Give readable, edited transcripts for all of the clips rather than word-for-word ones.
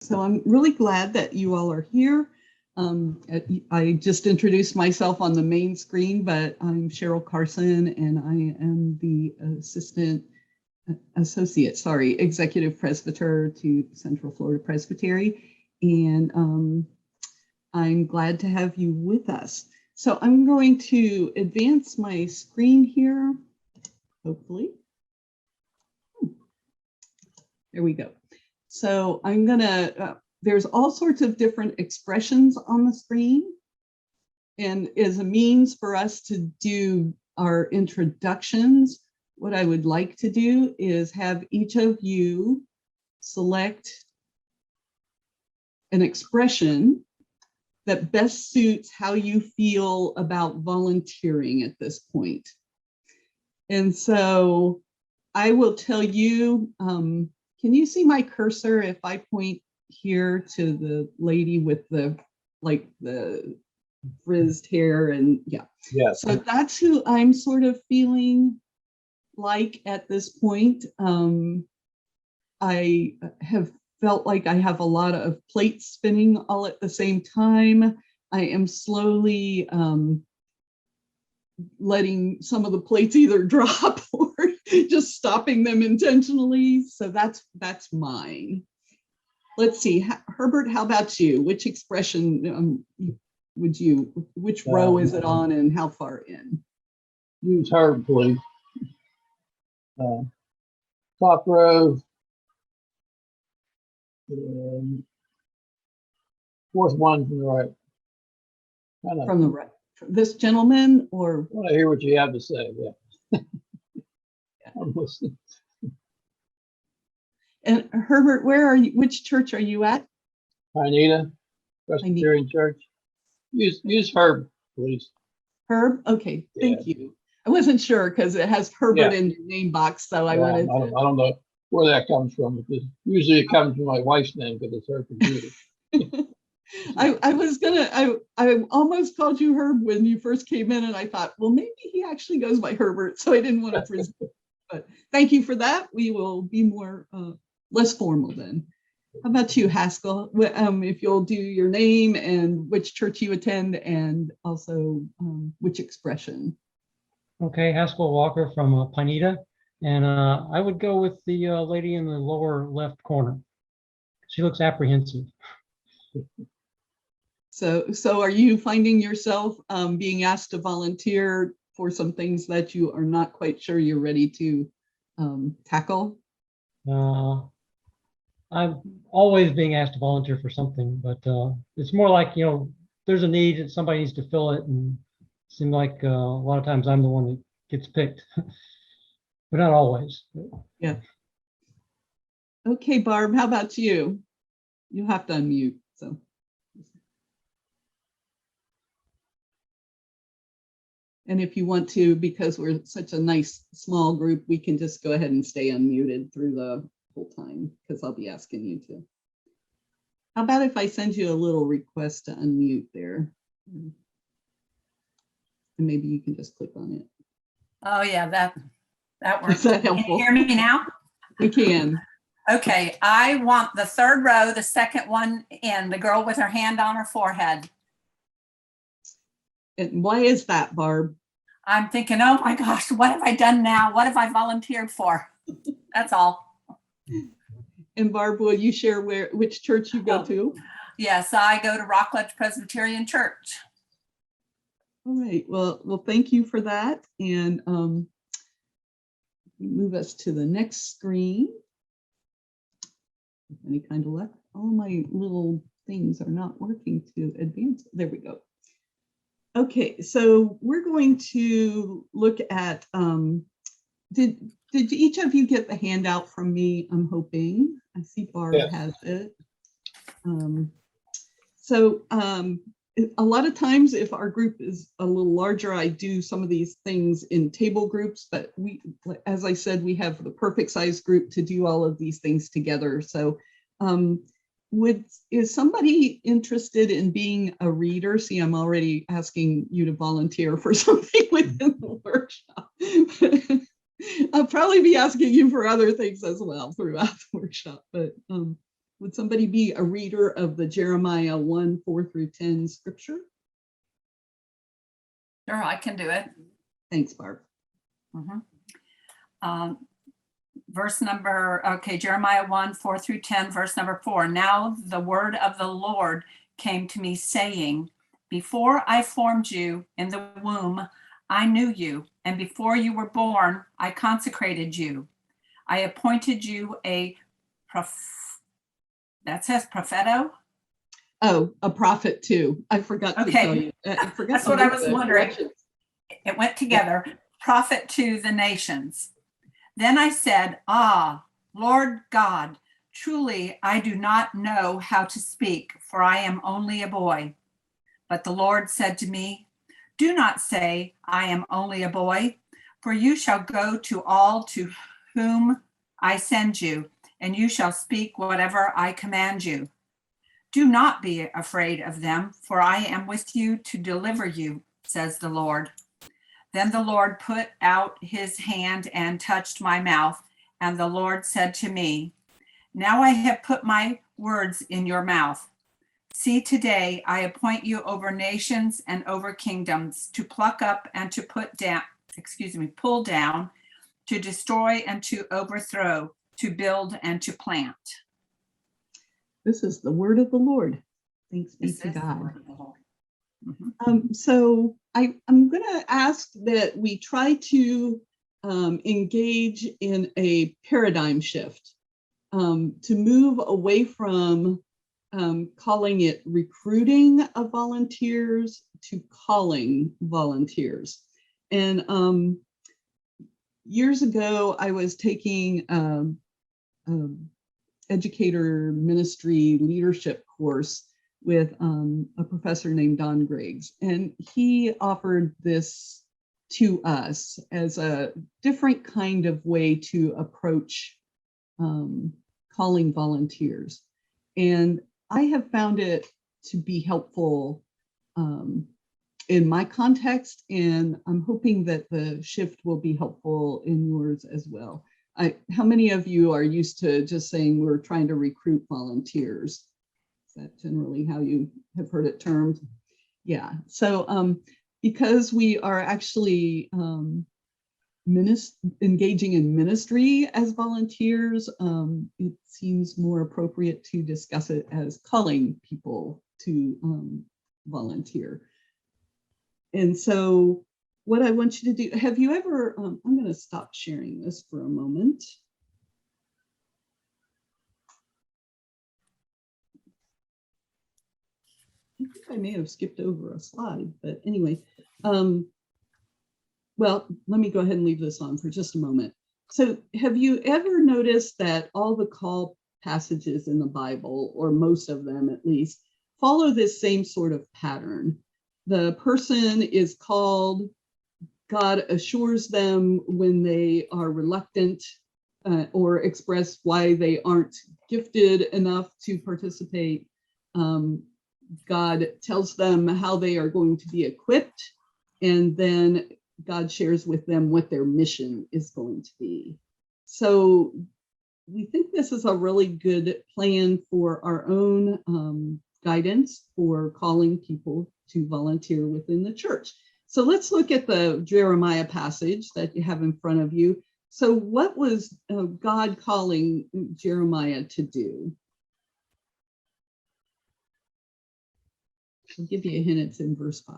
So I'm really glad that you all are here. I just introduced myself on the main screen, but I'm Cheryl Carson, and I am the executive presbyter to Central Florida Presbytery. And I'm glad to have you with us. So I'm going to advance my screen here, hopefully. There we go. So I'm gonna, there's all sorts of different expressions on the screen. And as a means for us to do our introductions, what I would like to do is have each of you select an expression that best suits how you feel about volunteering at this point. And so I will tell you, can you see my cursor if I point here to the lady with the frizzed hair and yeah. Yes. So that's who I'm sort of feeling like at this point. I have felt like I have a lot of plates spinning all at the same time. I am slowly letting some of the plates either drop or just stopping them intentionally. So that's mine. Let's see, Herbert, how about you? Which expression which row is it on and how far in? Use Herb, please. Top row. Fourth one from the right. From the right. This gentleman, or? I want to hear what you have to say, yeah. I'm listening. And Herbert, where are you? Which church are you at? Pineda, Presbyterian Church. Use Herb, please. Herb? Okay, thank you. I wasn't sure because it has Herbert in your name box, so I wanted to. I don't know where that comes from, because usually it comes from my wife's name because it's her computer. I almost called you Herb when you first came in, and I thought, well, maybe he actually goes by Herbert, so I didn't want to presume. But thank you for that. We will be more less formal then. How about you, Haskell? If you'll do your name and which church you attend, and also which expression. Okay, Haskell Walker from Pineda, and I would go with the lady in the lower left corner. She looks apprehensive. So are you finding yourself being asked to volunteer for some things that you are not quite sure you're ready to tackle? I'm always being asked to volunteer for something, but it's more like, there's a need and somebody needs to fill it, and it seems like a lot of times I'm the one that gets picked, but not always. Yeah. Okay, Barb, how about you? You have to unmute, so. And if you want to, because we're such a nice small group, we can just go ahead and stay unmuted through the whole time, because I'll be asking you to. How about if I send you a little request to unmute there? And maybe you can just click on it. Oh yeah, that works. Is that helpful? Can you hear me now? We can. Okay, I want the third row, the second one in, the girl with her hand on her forehead. And why is that, Barb? I'm thinking, oh my gosh, what have I done now? What have I volunteered for? That's all. And Barb, will you share which church you go to? Yes, I go to Rockledge Presbyterian Church. All right, well, thank you for that. And move us to the next screen. Any kind of luck? All my little things are not working to advance. There we go. Okay, so we're going to look at, did each of you get the handout from me? I'm hoping. I see Barb has it. A lot of times if our group is a little larger, I do some of these things in table groups, but as I said, we have the perfect size group to do all of these things together. So is somebody interested in being a reader? See, I'm already asking you to volunteer for something within the workshop. I'll probably be asking you for other things as well throughout the workshop, but Would somebody be a reader of the Jeremiah 1, 4 through 10 scripture? Sure, I can do it. Thanks, Barb. Mhm. Verse number, okay, Jeremiah 1, 4 through 10, verse number 4. Now the word of the Lord came to me saying, before I formed you in the womb, I knew you, and before you were born, I consecrated you. I appointed you that says propheto? Oh, a prophet too. I forgot to Okay. tell you. I forgot That's to what I make was the wondering. correction. It went together. Prophet to the nations. Then I said, ah, Lord God, truly I do not know how to speak, for I am only a boy. But the Lord said to me, do not say, I am only a boy, for you shall go to all to whom I send you, and you shall speak whatever I command you. Do not be afraid of them, for I am with you to deliver you, says the Lord. Then the Lord put out his hand and touched my mouth, and the Lord said to me, now I have put my words in your mouth. See, today I appoint you over nations and over kingdoms, to pluck up and to pull down, to destroy and to overthrow, to build and to plant. This is the word of the Lord. Thanks be This to is the God. word of the Lord. Mhm. So I'm going to ask that we try to engage in a paradigm shift, to move away from calling it recruiting of volunteers to calling volunteers. And years ago, I was taking educator ministry leadership course with a professor named Don Griggs, and he offered this to us as a different kind of way to approach calling volunteers. And I have found it to be helpful in my context, and I'm hoping that the shift will be helpful in yours as well. How many of you are used to just saying we're trying to recruit volunteers? Is that generally how you have heard it termed? Yeah, so because we are actually engaging in ministry as volunteers, it seems more appropriate to discuss it as calling people to volunteer. And so what I want you to do, have you ever, I'm going to stop sharing this for a moment. I think I may have skipped over a slide, but anyway, well, let me go ahead and leave this on for just a moment. So have you ever noticed that all the call passages in the Bible, or most of them at least, follow this same sort of pattern? The person is called, God assures them when they are reluctant or express why they aren't gifted enough to participate. God tells them how they are going to be equipped, and then God shares with them what their mission is going to be. So we think this is a really good plan for our own guidance for calling people to volunteer within the church. So let's look at the Jeremiah passage that you have in front of you. So what was God calling Jeremiah to do? I'll give you a hint, it's in verse 5.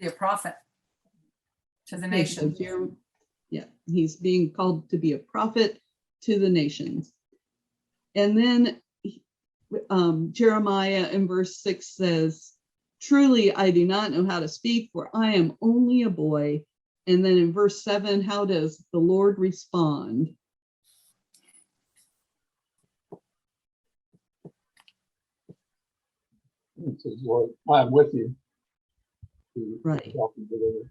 Be a prophet to the Okay, so nation. yeah, he's being called to be a prophet to the nations. And then Jeremiah in verse 6 says, truly, I do not know how to speak, for I am only a boy. And then in verse 7, how does the Lord respond? It says, Lord, I'm with you. Right. Help and deliver.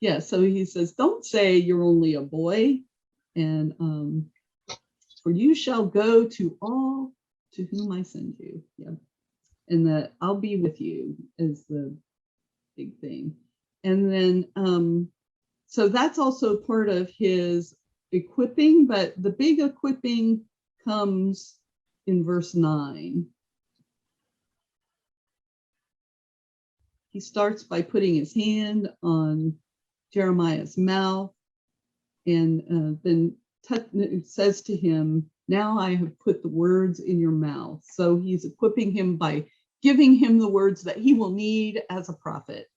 Yeah, so he says, don't say you're only a boy, and for you shall go to all to whom I send you. Yeah. And that I'll be with you is the big thing. And then So that's also part of his equipping, but the big equipping comes in verse 9. He starts by putting his hand on Jeremiah's mouth, and then says to him, now I have put the words in your mouth. So he's equipping him by giving him the words that he will need as a prophet.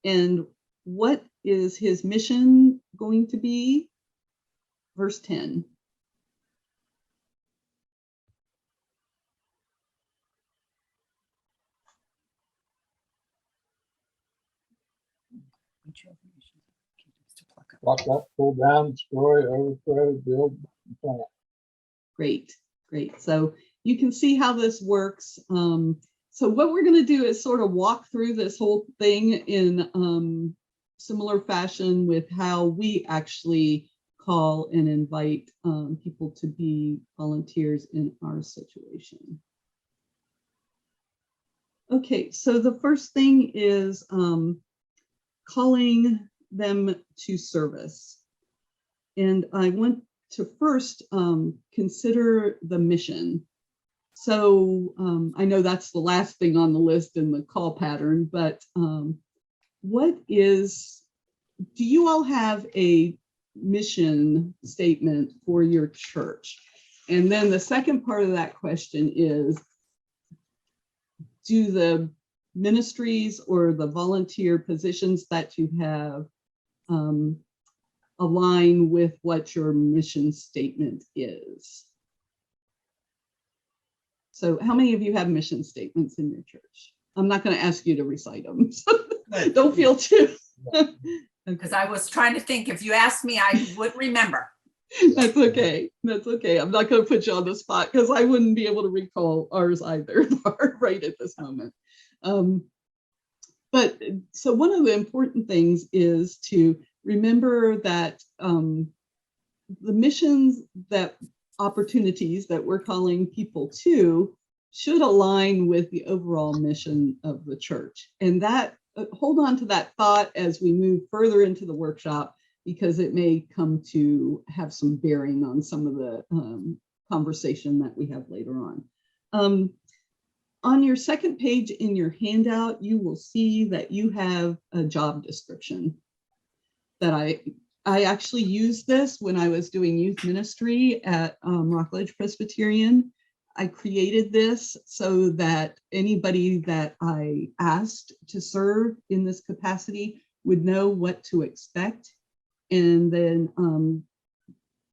And what is his mission going to be? Verse 10. Pluck up, pull down, destroy, overthrow, build, and plant. Great, great. So you can see how this works. So what we're going to do is sort of walk through this whole thing in similar fashion with how we actually call and invite people to be volunteers in our situation. Okay, so the first thing is calling them to service. And I want to first consider the mission. So I know that's the last thing on the list in the call pattern, but do you all have a mission statement for your church? And then the second part of that question is, do the ministries or the volunteer positions that you have align with what your mission statement is? So how many of you have mission statements in your church? I'm not going to ask you to recite them, so don't feel too. Because I was trying to think, if you asked me, I would remember. That's okay. That's okay. I'm not going to put you on the spot because I wouldn't be able to recall ours either right at this moment. But so one of the important things is to remember that the missions, that opportunities that we're calling people to should align with the overall mission of the church. And that hold on to that thought as we move further into the workshop, because it may come to have some bearing on some of the conversation that we have later on. On your second page in your handout, you will see that you have a job description that I actually used this when I was doing youth ministry at Rockledge Presbyterian. I created this so that anybody that I asked to serve in this capacity would know what to expect. And then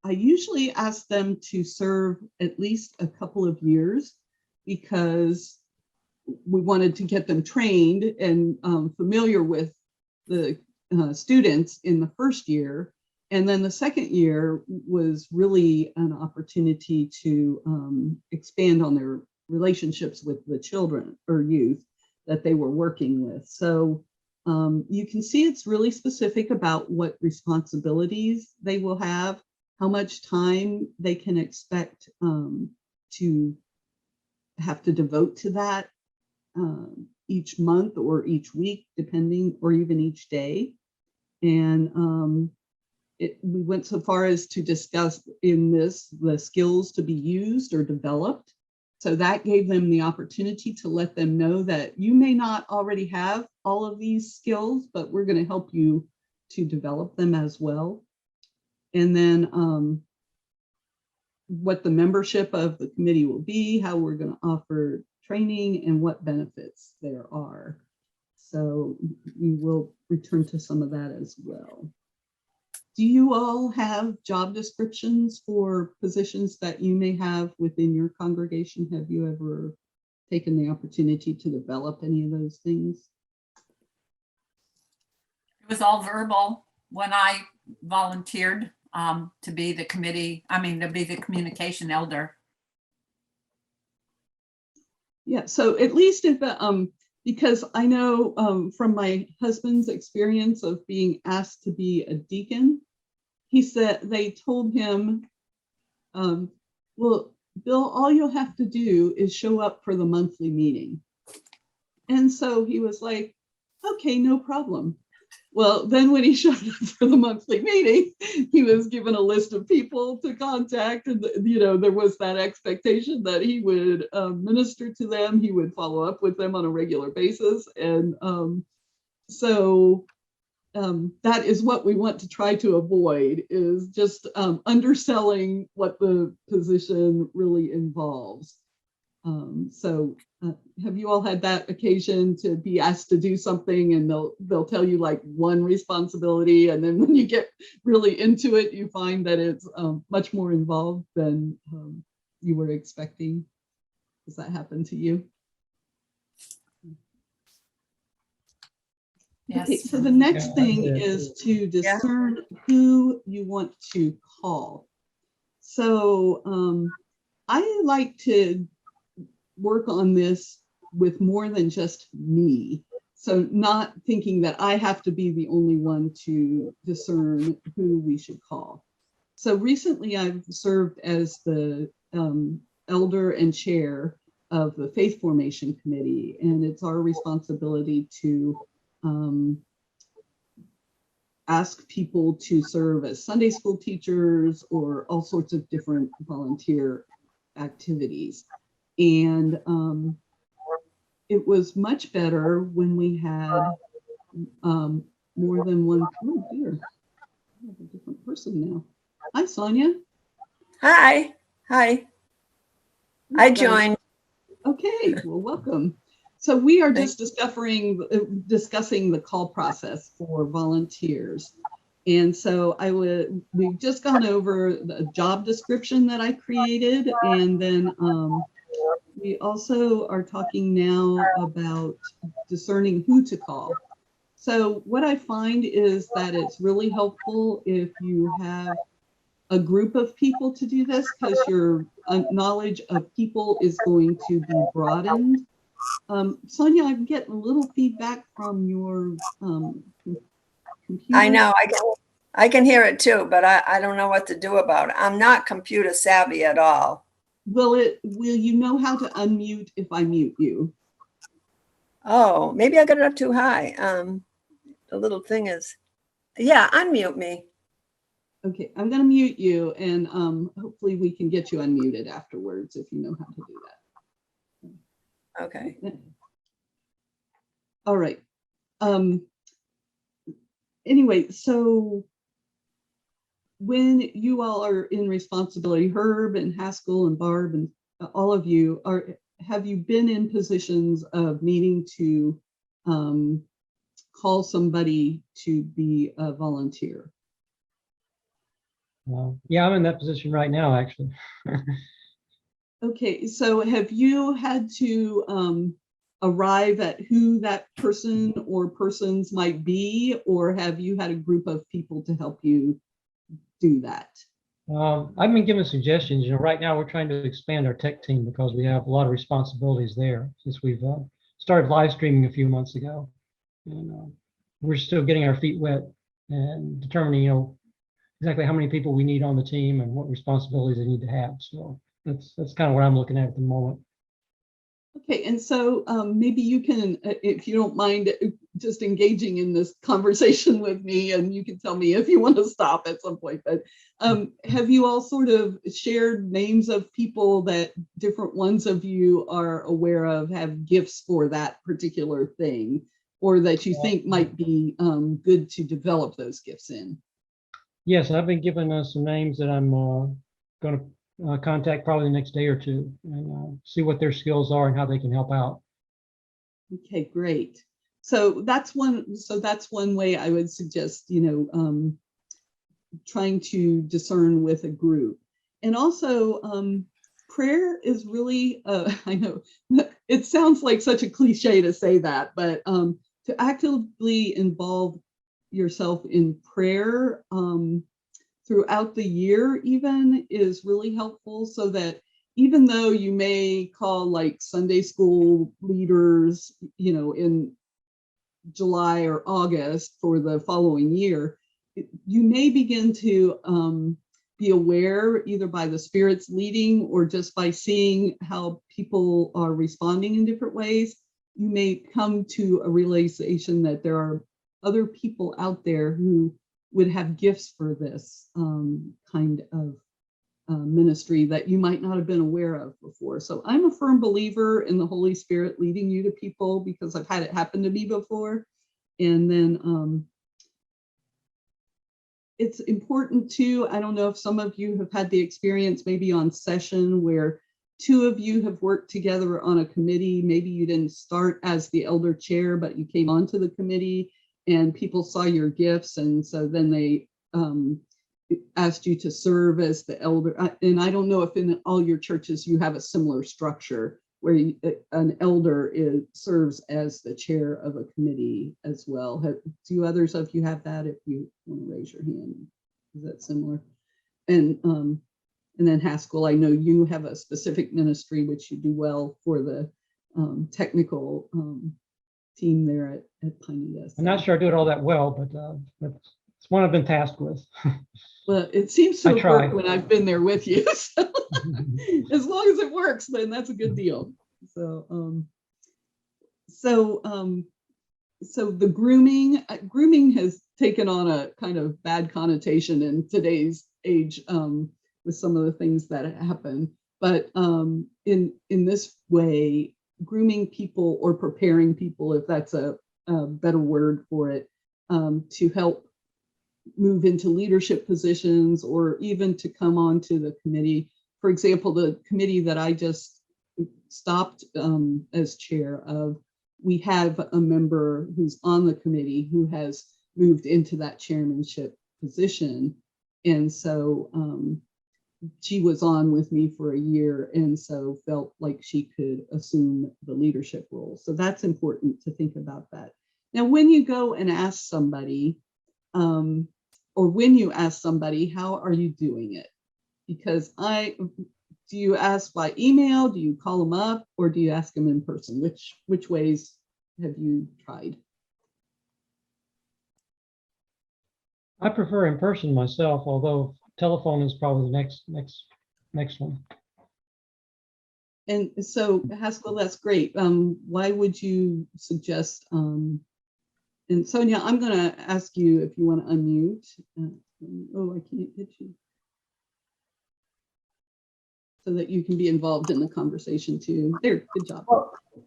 I usually ask them to serve at least a couple of years, because we wanted to get them trained and familiar with the students in the first year. And then the second year was really an opportunity to expand on their relationships with the children or youth that they were working with. So you can see it's really specific about what responsibilities they will have, how much time they can expect to have to devote to that each month or each week, depending, or even each day. And we went so far as to discuss in this the skills to be used or developed. So that gave them the opportunity to let them know that you may not already have all of these skills, but we're going to help you to develop them as well. And then what the membership of the committee will be, how we're going to offer training, and what benefits there are. So you will return to some of that as well. Do you all have job descriptions for positions that you may have within your congregation? Have you ever taken the opportunity to develop any of those things? It was all verbal when I volunteered to be the communication elder. Yeah, so at least if because I know from my husband's experience of being asked to be a deacon, he said they told him, well, Bill, all you'll have to do is show up for the monthly meeting. And so he was like, okay, no problem. Well, then when he showed up for the monthly meeting, he was given a list of people to contact, and there was that expectation that he would minister to them, he would follow up with them on a regular basis, and so that is what we want to try to avoid, is just underselling what the position really involves. So have you all had that occasion to be asked to do something and they'll tell you like one responsibility, and then when you get really into it, you find that it's much more involved than you were expecting? Does that happen to you? Yes. Okay, so the next Yeah, thing yeah. is to discern who you want to call. So I like to work on this with more than just me. So not thinking that I have to be the only one to discern who we should call. So recently I've served as the elder and chair of the Faith Formation Committee, and it's our responsibility to ask people to serve as Sunday school teachers or all sorts of different volunteer activities. And it was much better when we had more than one. Oh dear, I have a different person now. Hi, Sonia. Hi. I joined. Okay, well, welcome. So we are just discussing the call process for volunteers. And so we've just gone over the job description that I created, and then we also are talking now about discerning who to call. So what I find is that it's really helpful if you have a group of people to do this, because your knowledge of people is going to be broadened. Sonia, I'm getting a little feedback from your computer. I know. I can hear it too, but I don't know what to do about it. I'm not computer savvy at all. Will you know how to unmute if I mute you? Oh, maybe I got it up too high. The little thing is, yeah, unmute me. Okay, I'm going to mute you, and hopefully we can get you unmuted afterwards if you know how to do that. Okay. All right. Anyway, so when you all are in responsibility, Herb and Haskell and Barb and all of you, have you been in positions of needing to call somebody to be a volunteer? Yeah, I'm in that position right now, actually. Okay, so have you had to arrive at who that person or persons might be, or have you had a group of people to help you do that? I've been given suggestions. Right now we're trying to expand our tech team because we have a lot of responsibilities there since we've started live streaming a few months ago, and we're still getting our feet wet and determining, exactly how many people we need on the team and what responsibilities they need to have. So that's kind of what I'm looking at the moment. Okay, and so maybe you can, if you don't mind, just engaging in this conversation with me, and you can tell me if you want to stop at some point. But have you all sort of shared names of people that different ones of you are aware of have gifts for that particular thing, or that you think might be good to develop those gifts in? Yes, I've been given some names that I'm going to contact probably the next day or two and see what their skills are and how they can help out. Okay, great. So that's one way I would suggest, trying to discern with a group. And also prayer is really, I know it sounds like such a cliche to say that, but to actively involve yourself in prayer throughout the year even is really helpful, so that even though you may call like Sunday school leaders, in July or August for the following year, you may begin to be aware, either by the Spirit's leading or just by seeing how people are responding in different ways. You may come to a realization that there are other people out there who would have gifts for this kind of ministry that you might not have been aware of before. So I'm a firm believer in the Holy Spirit leading you to people, because I've had it happen to me before. And then it's important too, I don't know if some of you have had the experience maybe on session where two of you have worked together on a committee. Maybe you didn't start as the elder chair, but you came onto the committee and people saw your gifts. And so then they asked you to serve as the elder. And I don't know if in all your churches you have a similar structure where an elder serves as the chair of a committee as well. Do others of you have that? If you want to raise your hand, is that similar? And then Haskell, I know you have a specific ministry which you do well for the technical team there at Piney. I'm not sure I do it all that well, but it's one I've been tasked with. Well, it seems to I have try. worked when I've been there with you. So as long as it works, then that's a good deal. So, so the grooming has taken on a kind of bad connotation in today's age with some of the things that happen. But in this way, grooming people or preparing people, if that's a better word for it, to help move into leadership positions or even to come onto the committee. For example, the committee that I just stopped as chair of, we have a member who's on the committee who has moved into that chairmanship position. And so she was on with me for a year and so felt like she could assume the leadership role. So that's important to think about that. Now, when you go and ask somebody, or when you ask somebody, how are you doing it? Because do you ask by email? Do you call them up, or do you ask them in person? Which ways have you tried? I prefer in person myself, although telephone is probably the next one. And so Haskell, that's great. Why would you suggest? And Sonia, I'm going to ask you if you want to unmute. Oh, I can't get you. So that you can be involved in the conversation too. There, good job.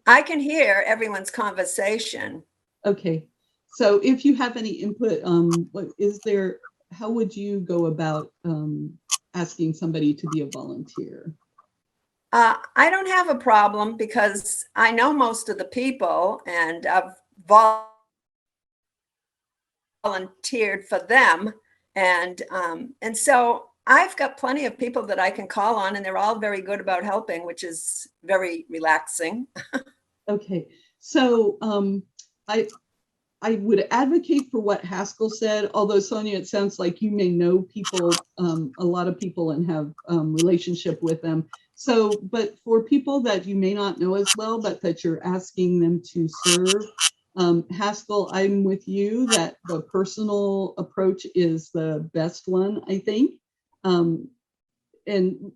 I can hear everyone's conversation. Okay, so if you have any input, how would you go about asking somebody to be a volunteer? I don't have a problem because I know most of the people and I've volunteered for them. And so I've got plenty of people that I can call on and they're all very good about helping, which is very relaxing. Okay, so I would advocate for what Haskell said, although Sonia, it sounds like you may know people, a lot of people, and have relationship with them. So, but for people that you may not know as well, but that you're asking them to serve, Haskell, I'm with you that the personal approach is the best one, I think. And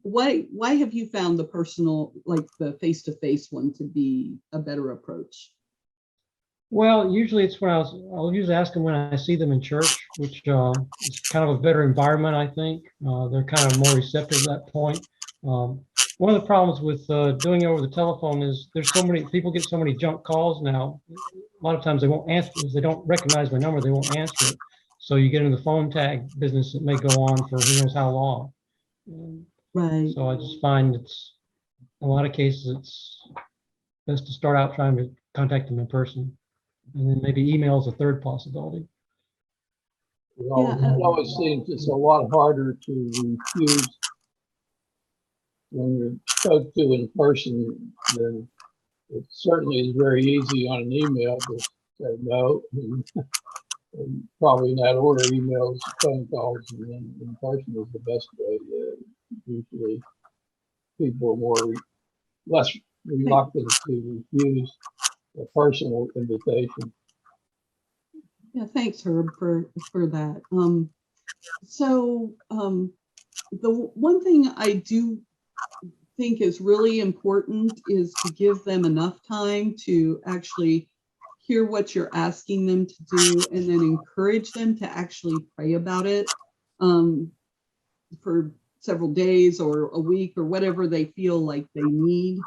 why have you found the personal, like the face-to-face one, to be a better approach? Well, usually it's when I'll usually ask them when I see them in church, which is kind of a better environment, I think. They're kind of more receptive at that point. One of the problems with doing it over the telephone is there's so many people get so many junk calls now. A lot of times they won't answer because they don't recognize my number. They won't answer it. So you get in the phone tag business that may go on for who knows how long. Right. So I just find it's in a lot of cases it's best to start out trying to contact them in person. And then maybe email is a third possibility. It always seems it's a lot harder to refuse when you're spoke to in person than it certainly is very easy on an email to say no. And probably in that order, emails, phone calls, and then in person is the best way. Usually people are less reluctant to refuse a personal invitation. Yeah, thanks, Herb, for that. The one thing I do think is really important is to give them enough time to actually hear what you're asking them to do and then encourage them to actually pray about it for several days or a week or whatever they feel like they need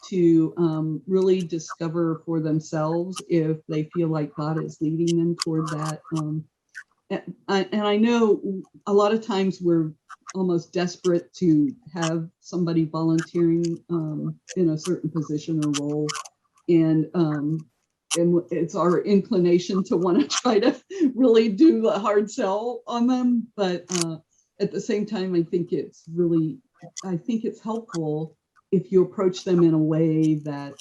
to really discover for themselves if they feel like God is leading them toward that. And I know a lot of times we're almost desperate to have somebody volunteering in a certain position or role. And it's our inclination to want to try to really do the hard sell on them. But at the same time, I think it's helpful if you approach them in a way that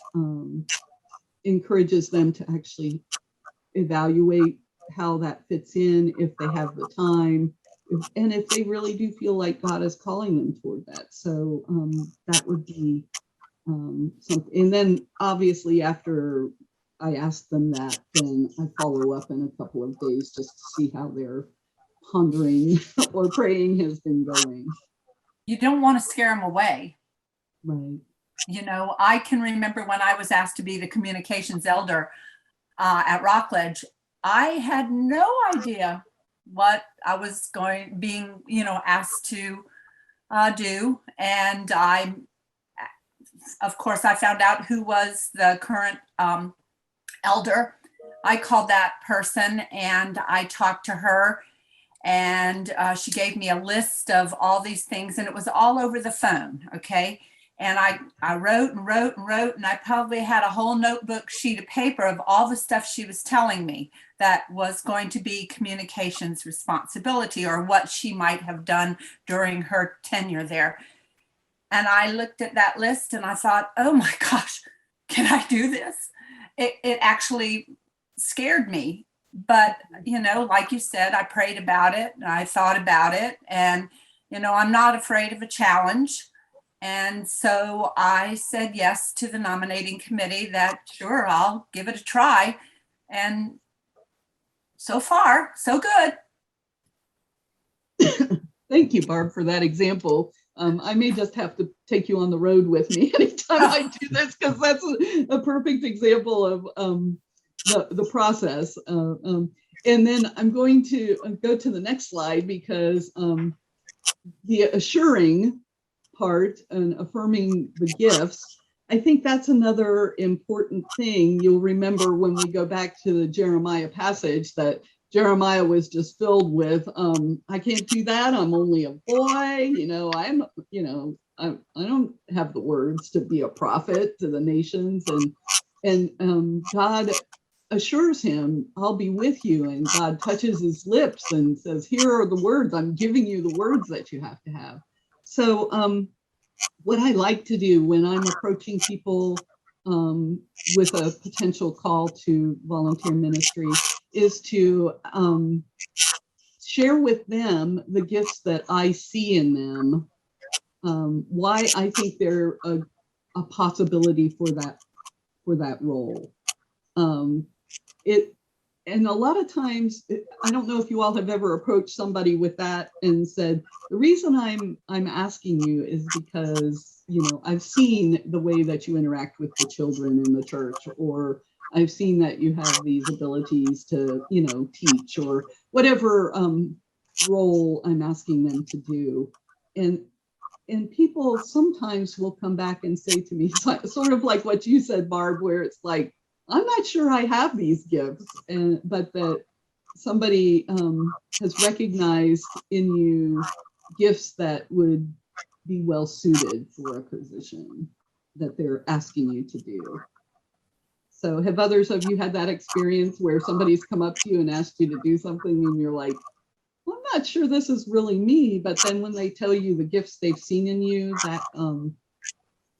encourages them to actually evaluate how that fits in, if they have the time, and if they really do feel like God is calling them toward that. So that would be something. And then obviously after I ask them that, then I follow up in a couple of days just to see how their pondering or praying has been going. You don't want to scare them away. Right. You know, I can remember when I was asked to be the communications elder at Rockledge, I had no idea what I was being asked to do. And of course, I found out who was the current elder. I called that person and I talked to her, and she gave me a list of all these things, and it was all over the phone. Okay. And I wrote and wrote and wrote, and I probably had a whole notebook sheet of paper of all the stuff she was telling me that was going to be communications responsibility, or what she might have done during her tenure there. And I looked at that list and I thought, oh my gosh, can I do this? It actually scared me. But, like you said, I prayed about it and I thought about it. And, I'm not afraid of a challenge. And so I said yes to the nominating committee, that sure, I'll give it a try. And so far, so good. Thank you, Barb, for that example. I may just have to take you on the road with me anytime I do this, because that's a perfect example of the process. And then I'm going to go to the next slide, because the assuring part and affirming the gifts, I think that's another important thing. You'll remember when we go back to the Jeremiah passage that Jeremiah was just filled with, I can't do that. I'm only a boy. I don't have the words to be a prophet to the nations. And God assures him, I'll be with you. And God touches his lips and says, here are the words. I'm giving you the words that you have to have. So what I like to do when I'm approaching people with a potential call to volunteer ministry is to share with them the gifts that I see in them, why I think they're a possibility for that role. And a lot of times, I don't know if you all have ever approached somebody with that and said, the reason I'm asking you is because, I've seen the way that you interact with the children in the church, or I've seen that you have these abilities to, teach, or whatever role I'm asking them to do. And people sometimes will come back and say to me, sort of like what you said, Barb, where it's like, I'm not sure I have these gifts, but that somebody has recognized in you gifts that would be well suited for a position that they're asking you to do. So have others of you had that experience where somebody's come up to you and asked you to do something and you're like, well, I'm not sure this is really me, but then when they tell you the gifts they've seen in you,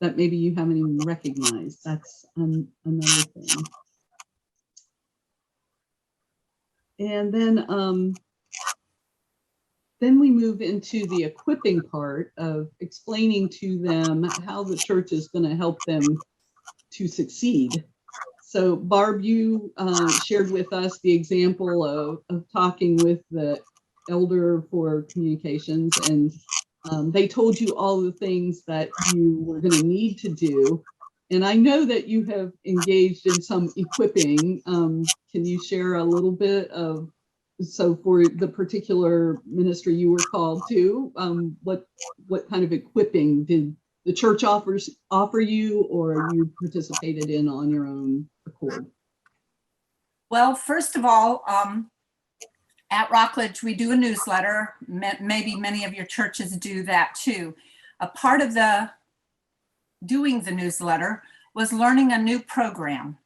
that maybe you haven't even recognized, that's another thing. And then we move into the equipping part of explaining to them how the church is going to help them to succeed. So Barb, you shared with us the example of talking with the elder for communications, and they told you all the things that you were going to need to do. And I know that you have engaged in some equipping. Can you share a little bit of, so for the particular ministry you were called to, what kind of equipping did the church offer you, or you participated in on your own accord? Well, first of all, at Rockledge, we do a newsletter. Maybe many of your churches do that too. A part of the doing the newsletter was learning a new program.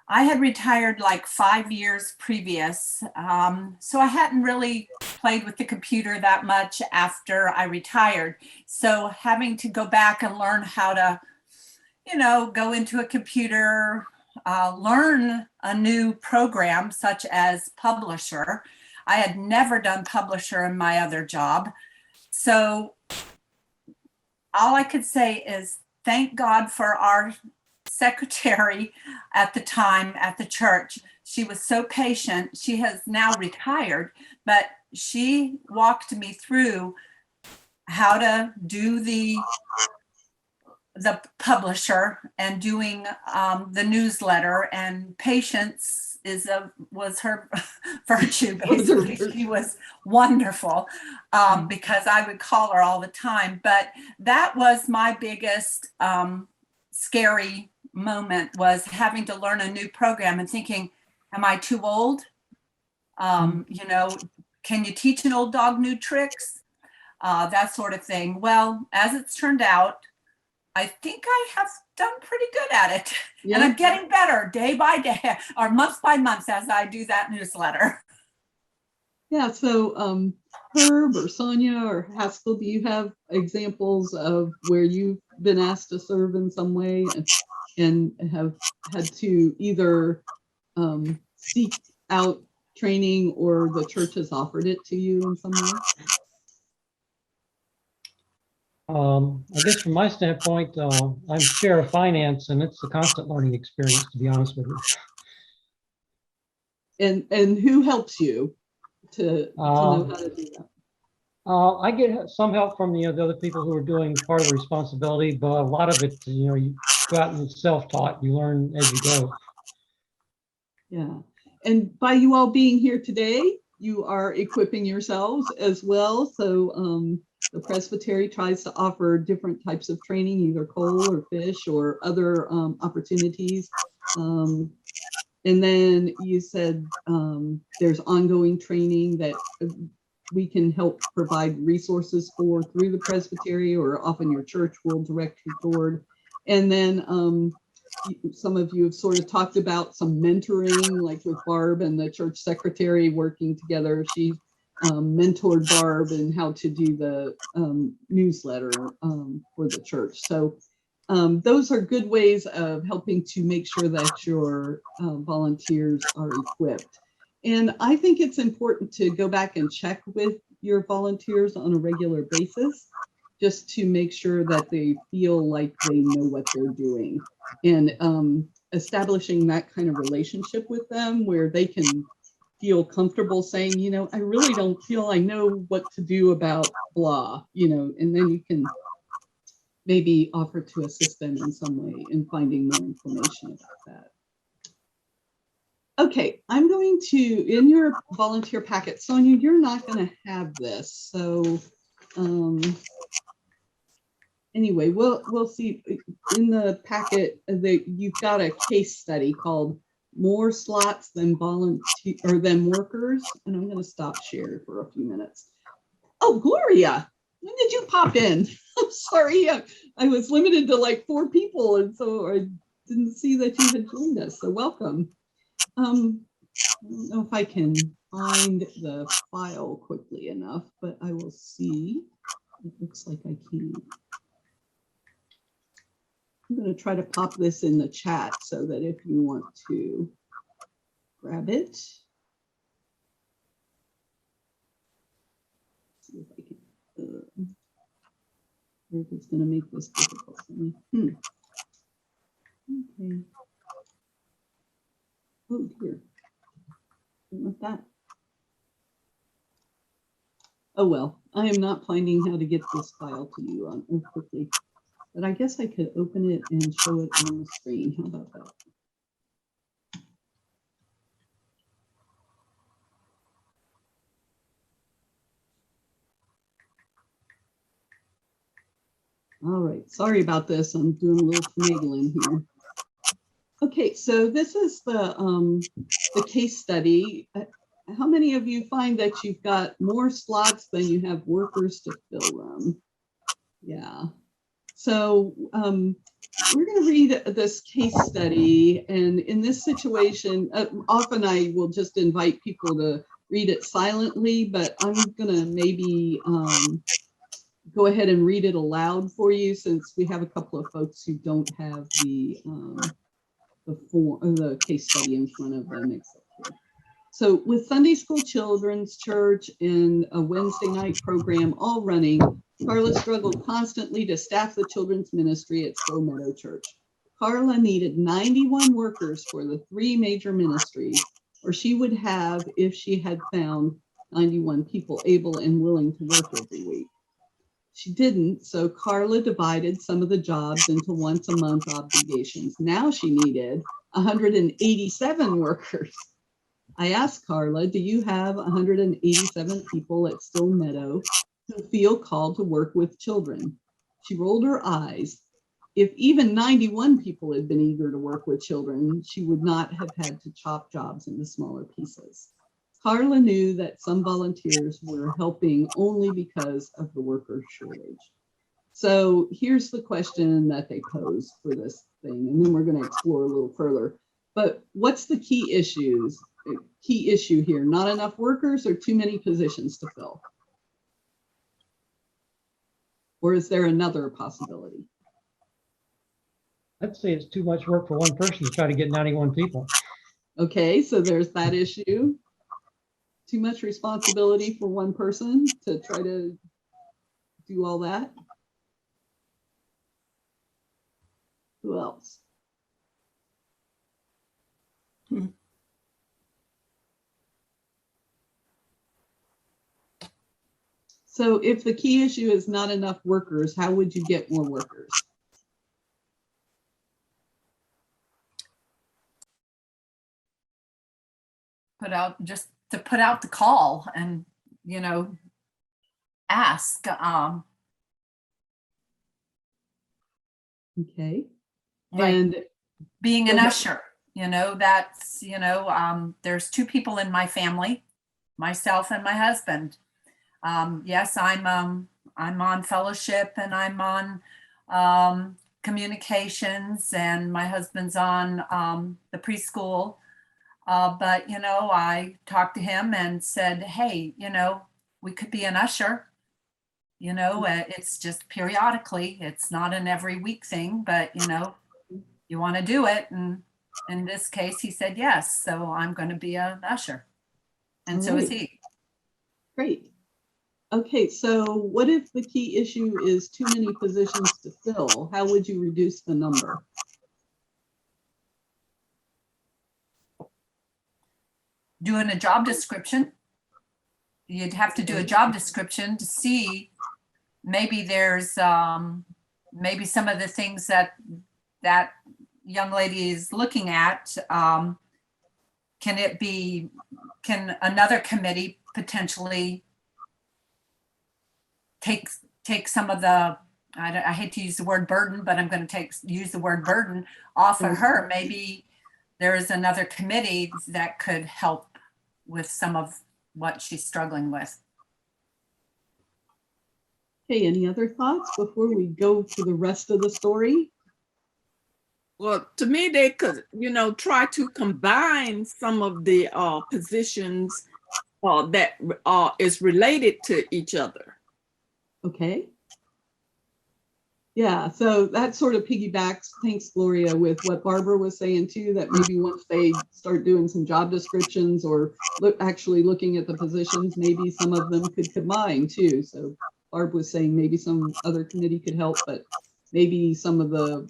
I had retired like 5 years previous, so I hadn't really played with the computer that much after I retired. So having to go back and learn how to, go into a computer, learn a new program such as Publisher. I had never done Publisher in my other job. So all I could say is thank God for our secretary at the time at the church. She was so patient. She has now retired, but she walked me through how to do the Publisher and doing the newsletter, and patience was her virtue. Basically, she was wonderful because I would call her all the time. But that was my biggest scary moment, was having to learn a new program and thinking, am I too old? Can you teach an old dog new tricks? That sort of thing. Well, as it's turned out, I think I have done pretty good at it. Yeah. And I'm getting better day by day or month by month as I do that newsletter. Yeah, so Herb or Sonia or Haskell, do you have examples of where you've been asked to serve in some way and have had to either seek out training or the church has offered it to you in some way? I guess from my standpoint, I'm chair of finance, and it's a constant learning experience, to be honest with you. And who helps you to know how to do that? I get some help from the other people who are doing part of the responsibility, but a lot of it, you go out and self-taught. You learn as you go. Yeah, and by you all being here today, you are equipping yourselves as well. So the presbytery tries to offer different types of training, either coal or fish or other opportunities. And then you said there's ongoing training that we can help provide resources for through the presbytery, or often your church will direct you toward. And then some of you have sort of talked about some mentoring, like with Barb and the church secretary working together. She mentored Barb in how to do the newsletter for the church. So those are good ways of helping to make sure that your volunteers are equipped. And I think it's important to go back and check with your volunteers on a regular basis, just to make sure that they feel like they know what they're doing, and establishing that kind of relationship with them where they can feel comfortable saying, I really don't feel I know what to do about blah, and then you can maybe offer to assist them in some way in finding more information about that. Okay, I'm going to, in your volunteer packet, Sonia, you're not going to have this. So anyway, we'll see. In the packet, you've got a case study called More Slots Than Volunteer or Than Workers. And I'm going to stop share for a few minutes. Oh, Gloria, when did you pop in? I'm sorry, I was limited to like 4 people, and so I didn't see that you had joined us. So welcome. I don't know if I can find the file quickly enough, but I will see. It looks like I can. I'm going to try to pop this in the chat so that if you want to grab it. See if I can. If it's going to make this difficult for me. Okay. Oh dear. Didn't want that. Oh well, I am not finding how to get this file to you quickly. But I guess I could open it and show it on the screen. How about that? All right, sorry about this. I'm doing a little finagling here. Okay, so this is the case study. How many of you find that you've got more slots than you have workers to fill them? Yeah. So we're going to read this case study, and in this situation, often I will just invite people to read it silently, but I'm going to maybe go ahead and read it aloud for you, since we have a couple of folks who don't have the case study in front of them, except here. So with Sunday School Children's Church and a Wednesday night program all running, Carla struggled constantly to staff the children's ministry at Slow Meadow Church. Carla needed 91 workers for the 3 major ministries, or she would have if she had found 91 people able and willing to work every week. She didn't, so Carla divided some of the jobs into once-a-month obligations. Now she needed 187 workers. I asked Carla, do you have 187 people at Still Meadow who feel called to work with children? She rolled her eyes. If even 91 people had been eager to work with children, she would not have had to chop jobs into smaller pieces. Carla knew that some volunteers were helping only because of the worker shortage. So here's the question that they posed for this thing, and then we're going to explore a little further. But what's the key issue here? Not enough workers or too many positions to fill? Or is there another possibility? I'd say it's too much work for one person to try to get 91 people. Okay, so there's that issue. Too much responsibility for one person to try to do all that. Who else? So if the key issue is not enough workers, how would you get more workers? Just to put out the call and, ask. Okay. Like and being an usher, that's, there's 2 people in my family, myself and my husband. Yes, I'm on fellowship, and I'm on communications, and my husband's on the preschool. But, I talked to him and said, hey, we could be an usher. It's just periodically. It's not an every week thing, but, you want to do it. And in this case, he said yes. So I'm going to be an usher. And so is he. Great. Okay, so what if the key issue is too many positions to fill? How would you reduce the number? Doing a job description. You'd have to do a job description to see maybe there's maybe some of the things that young lady is looking at. Can another committee potentially take some of the, I hate to use the word burden, but I'm going to use the word burden off of her. Maybe there is another committee that could help with some of what she's struggling with. Okay, any other thoughts before we go to the rest of the story? Well, to me, they could, try to combine some of the positions that is related to each other. Okay. Yeah, so that sort of piggybacks, thanks Gloria, with what Barbara was saying too, that maybe once they start doing some job descriptions or actually looking at the positions, maybe some of them could combine too. So Barb was saying maybe some other committee could help, but maybe some of the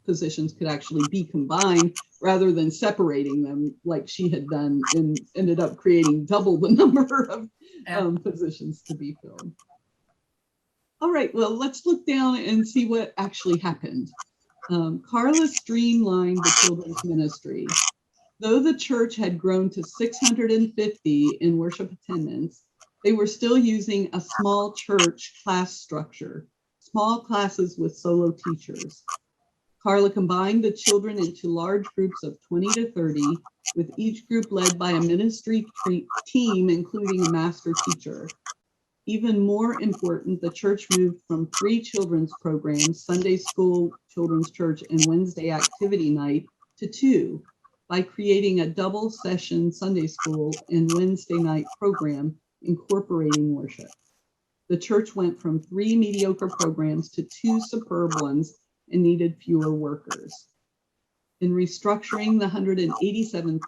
positions could actually be combined rather than separating them like she had done and ended up creating double the number of positions to be filled. All right, well, let's look down and see what actually happened. Carla streamlined the children's ministry. Though the church had grown to 650 in worship attendance, they were still using a small church class structure, small classes with solo teachers. Carla combined the children into large groups of 20 to 30, with each group led by a ministry team, including a master teacher. Even more important, the church moved from 3 children's programs, Sunday school, children's church, and Wednesday activity night, to 2 by creating a double session Sunday school and Wednesday night program incorporating worship. The church went from 3 mediocre programs to 2 superb ones and needed fewer workers. In restructuring, the 187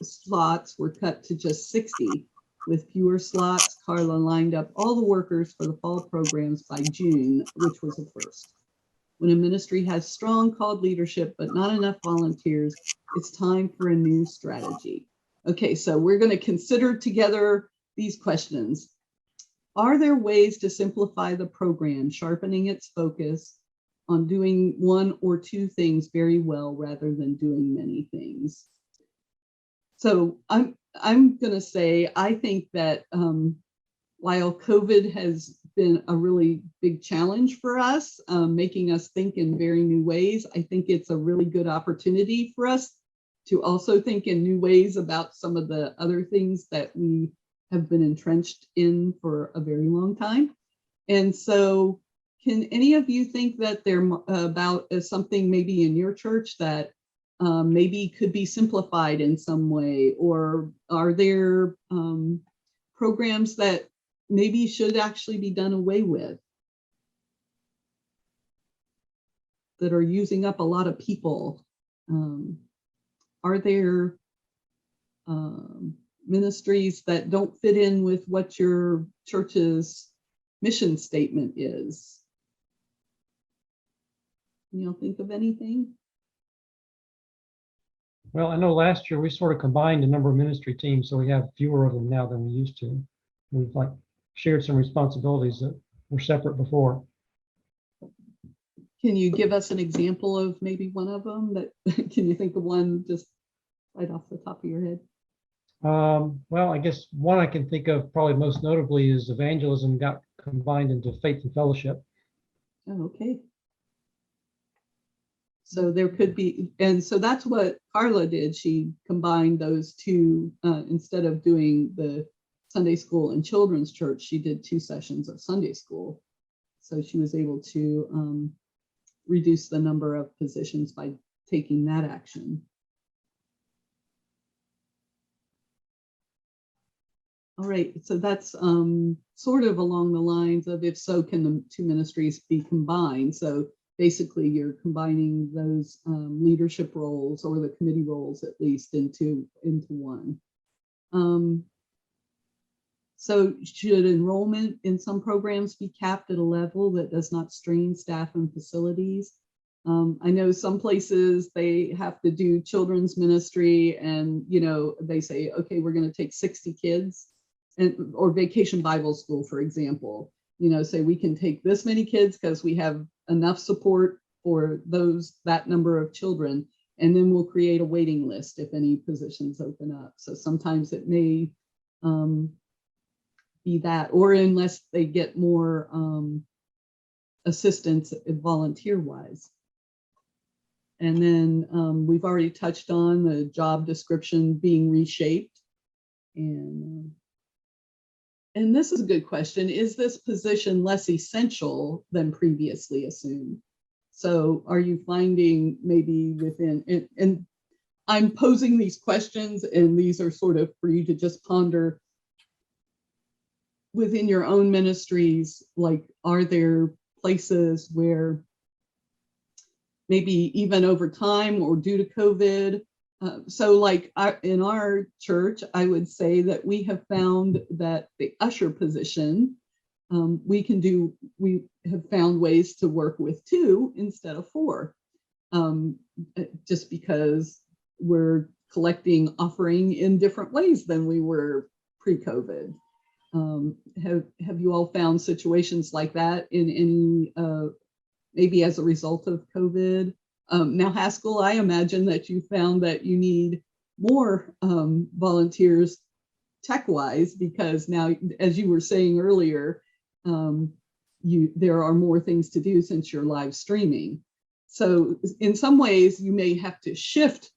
slots were cut to just 60. With fewer slots, Carla lined up all the workers for the fall programs by June, which was a first. When a ministry has strong called leadership, but not enough volunteers, it's time for a new strategy. Okay, so we're going to consider together these questions. Are there ways to simplify the program, sharpening its focus on doing 1 or 2 things very well rather than doing many things? So I'm going to say, I think that while COVID has been a really big challenge for us, making us think in very new ways, I think it's a really good opportunity for us to also think in new ways about some of the other things that we have been entrenched in for a very long time. And so can any of you think that there about something maybe in your church that maybe could be simplified in some way, or are there programs that maybe should actually be done away with that are using up a lot of people? Are there ministries that don't fit in with what your church's mission statement is? Can you think of anything? Well, I know last year we sort of combined a number of ministry teams, so we have fewer of them now than we used to. We've like shared some responsibilities that were separate before. Can you give us an example of maybe one of them? That can you think of one just right off the top of your head? Well, I guess one I can think of probably most notably is evangelism got combined into faith and fellowship. Oh, okay. So there could be, and so that's what Carla did. She combined those 2, instead of doing the Sunday school and children's church, she did 2 sessions of Sunday school. So she was able to reduce the number of positions by taking that action. All right, so that's sort of along the lines of, if so, can the 2 ministries be combined? So basically you're combining those leadership roles, or the committee roles at least, into one. So should enrollment in some programs be capped at a level that does not strain staff and facilities? I know some places they have to do children's ministry, and they say, okay, we're going to take 60 kids, or Vacation Bible School, for example, say we can take this many kids because we have enough support for that number of children, and then we'll create a waiting list if any positions open up. So sometimes it may be that, or unless they get more assistance volunteer wise. And then we've already touched on the job description being reshaped. And this is a good question. Is this position less essential than previously assumed? So are you finding maybe within, and I'm posing these questions, and these are sort of for you to just ponder within your own ministries. Like, are there places where maybe even over time or due to COVID, so like in our church, I would say that we have found that the usher position, we have found ways to work with 2 instead of 4, just because we're collecting offering in different ways than we were pre-COVID. Have you all found situations like that in any, maybe as a result of COVID? Now, Haskell, I imagine that you found that you need more volunteers tech-wise, because now, as you were saying earlier, there are more things to do since you're live streaming. So in some ways, you may have to shift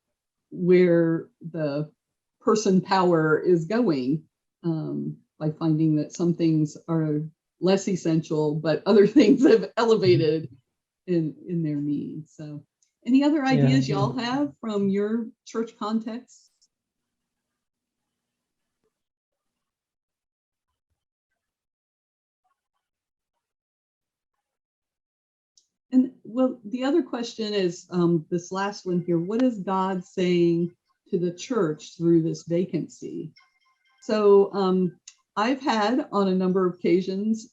where the person power is going, by finding that some things are less essential, but other things have elevated in their needs. So any other ideas y'all have from your church context? And well, the other question is this last one here. What is God saying to the church through this vacancy? So I've had on a number of occasions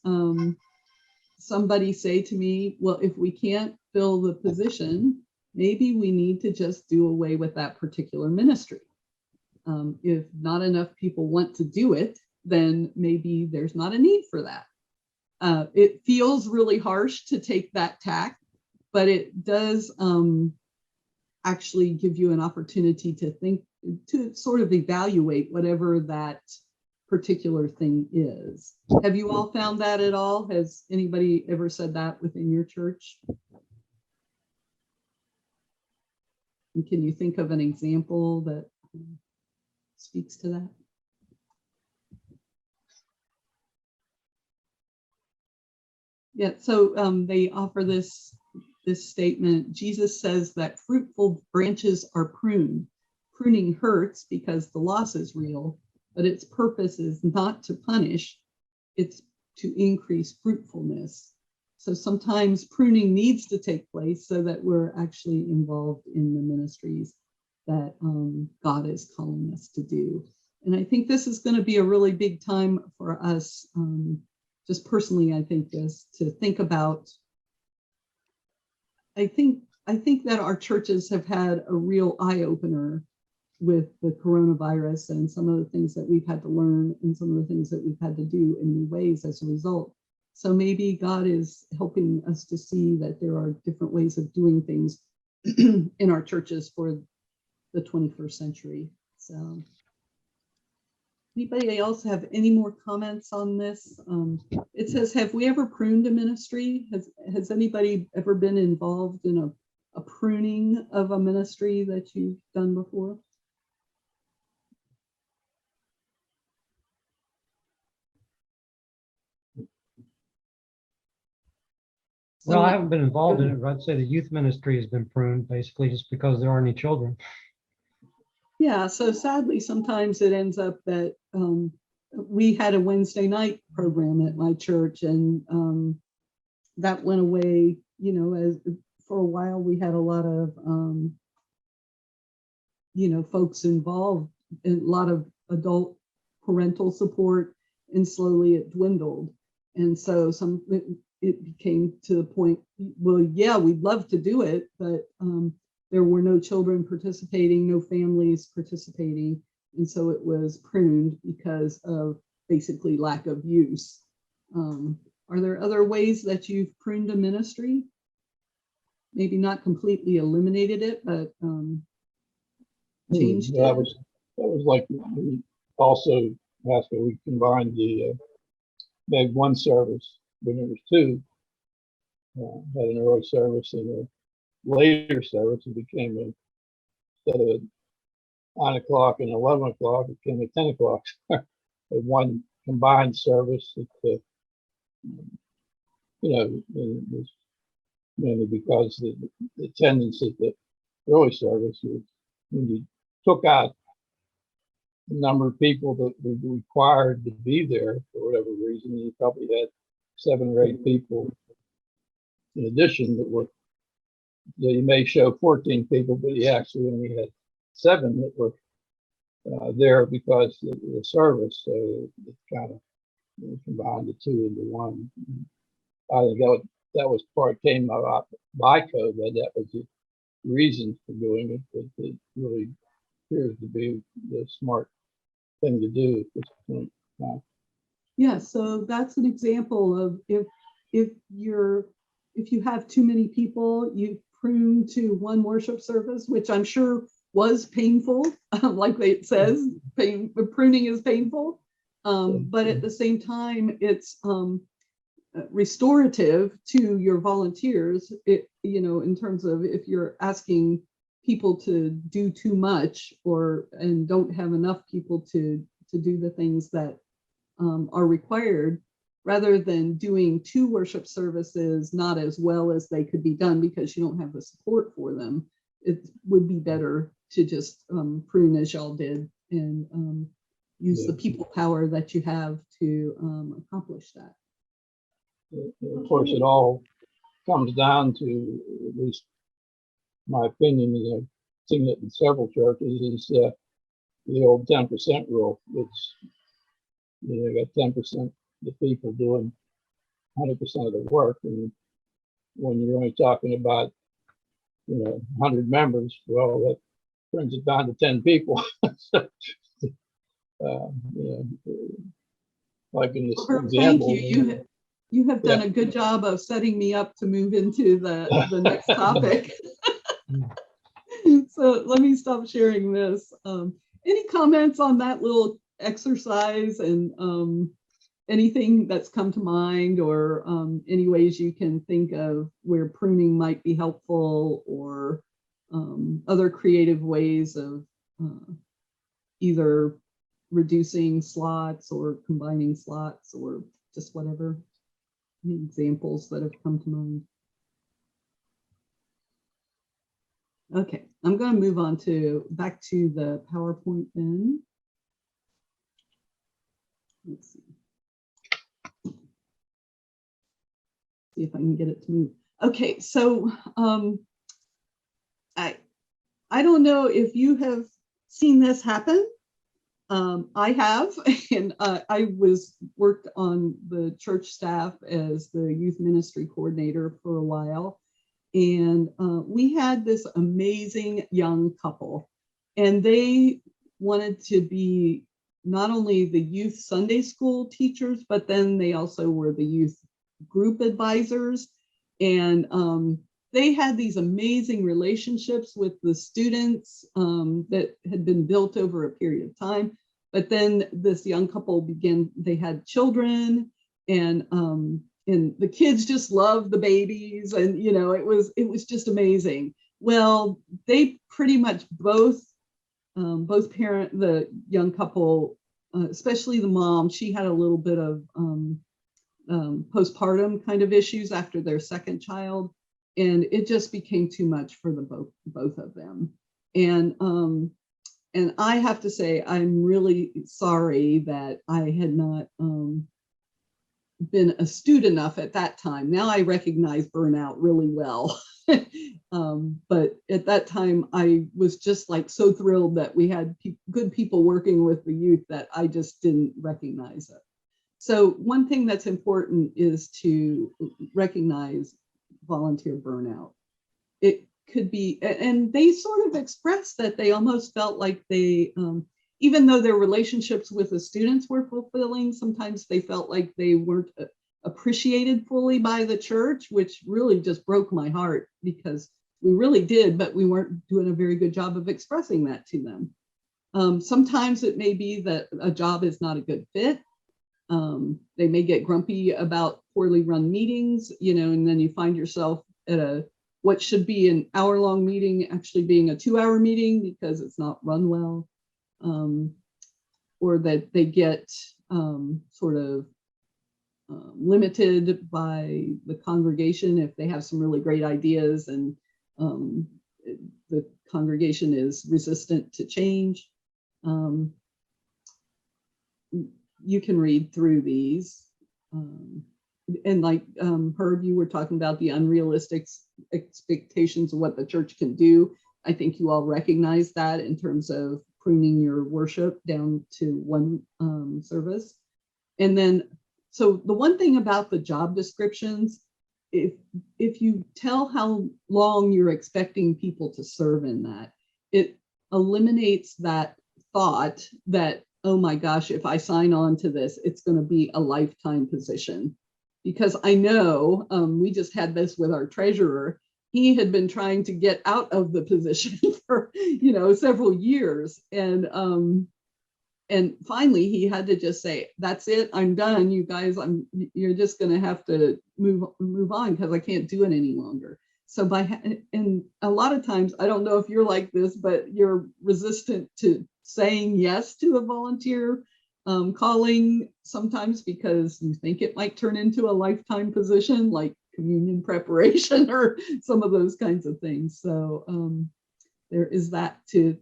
somebody say to me, well, if we can't fill the position, maybe we need to just do away with that particular ministry. If not enough people want to do it, then maybe there's not a need for that. It feels really harsh to take that tack, but it does actually give you an opportunity to think, to sort of evaluate whatever that particular thing is. Have you all found that at all? Has anybody ever said that within your church? And can you think of an example that speaks to that? Yeah, so they offer this statement. Jesus says that fruitful branches are pruned. Pruning hurts because the loss is real, but its purpose is not to punish, it's to increase fruitfulness. So sometimes pruning needs to take place so that we're actually involved in the ministries that God is calling us to do. And I think this is going to be a really big time for us. Just personally, I think this to think about. I think that our churches have had a real eye opener with the coronavirus and some of the things that we've had to learn and some of the things that we've had to do in new ways as a result. So maybe God is helping us to see that there are different ways of doing things in our churches for the 21st century. So anybody else have any more comments on this? It says, have we ever pruned a ministry? Has anybody ever been involved in a pruning of a ministry that you've done before? Well, I haven't been involved in it, but I'd say the youth ministry has been pruned basically just because there aren't any children. Yeah, so sadly, sometimes it ends up that we had a Wednesday night program at my church, and that went away, you know, as for a while we had a lot of, you know, folks involved, a lot of adult parental support, and slowly it dwindled. And so it became to the point, well, yeah, we'd love to do it, but there were no children participating, no families participating. And so it was pruned because of basically lack of use. Are there other ways that you've pruned a ministry? Maybe not completely eliminated it, but changed Yeah, it? that was like we also, Pastor, we combined made one service when there was two, had an early service and a later service. It became instead of 9 o'clock and 11 o'clock, it became a 10 o'clock. One combined service that, you know, it was mainly because the attendance at the early service was, when you took out the number of people that were required to be there for whatever reason, you probably had 7 or 8 people in addition that were, you may show 14 people, but you actually only had 7 that were there because of the service. So it kind of combined the 2 into 1. I think that was part came about by COVID. That was the reason for doing it, but it really appears to be the smart thing to do at this point. Yeah, so that's an example of if you have too many people, you prune to one worship service, which I'm sure was painful, like it says, pruning is painful. But at the same time, it's restorative to your volunteers. In terms of if you're asking people to do too much and don't have enough people to do the things that are required, rather than doing 2 worship services not as well as they could be done because you don't have the support for them. It would be better to just prune as y'all did and use the people power that you have to accomplish that. Of course, it all comes down to, at least my opinion, and I've seen it in several churches, is the old 10% rule. It's, you got 10% of the people doing 100% of the work, and when you're only talking about 100 members, well, that brings it down to 10 people. Like in this Herb, example. thank you. You have done a good job of setting me up to move into the next topic. So let me stop sharing this. Any comments on that little exercise and anything that's come to mind, or any ways you can think of where pruning might be helpful, or other creative ways of either reducing slots or combining slots or just whatever? Any examples that have come to mind? Okay, I'm going to move on back to the PowerPoint then. Let's see. See if I can get it to move. Okay, so I don't know if you have seen this happen. I have, and I worked on the church staff as the youth ministry coordinator for a while. And we had this amazing young couple, and they wanted to be not only the youth Sunday school teachers, but then they also were the youth group advisors. And they had these amazing relationships with the students that had been built over a period of time. But then this young couple they had children, and the kids just loved the babies, and it was just amazing. Well, they pretty much both the young couple, especially the mom, she had a little bit of postpartum kind of issues after their second child, and it just became too much for the both of them. And I have to say, I'm really sorry that I had not been astute enough at that time. Now I recognize burnout really well. But at that time, I was just like so thrilled that we had good people working with the youth that I just didn't recognize it. So one thing that's important is to recognize volunteer burnout. It could be, and they sort of expressed that they almost felt like they, even though their relationships with the students were fulfilling, sometimes they felt like they weren't appreciated fully by the church, which really just broke my heart, because we really did, but we weren't doing a very good job of expressing that to them. Sometimes it may be that a job is not a good fit. They may get grumpy about poorly run meetings, and then you find yourself at what should be an hour-long meeting actually being a 2-hour meeting because it's not run well, or that they get sort of limited by the congregation if they have some really great ideas, and the congregation is resistant to change. You can read through these. And like Herb, you were talking about the unrealistic expectations of what the church can do. I think you all recognize that in terms of pruning your worship down to one service. And then, so the one thing about the job descriptions, if you tell how long you're expecting people to serve in that, it eliminates that thought that oh my gosh, if I sign on to this, it's going to be a lifetime position. Because I know we just had this with our treasurer. He had been trying to get out of the position for, several years. And finally he had to just say, that's it, I'm done, you guys, you're just going to have to move on because I can't do it any longer. So and a lot of times, I don't know if you're like this, but you're resistant to saying yes to a volunteer calling sometimes because you think it might turn into a lifetime position like communion preparation or some of those kinds of things. So there is that to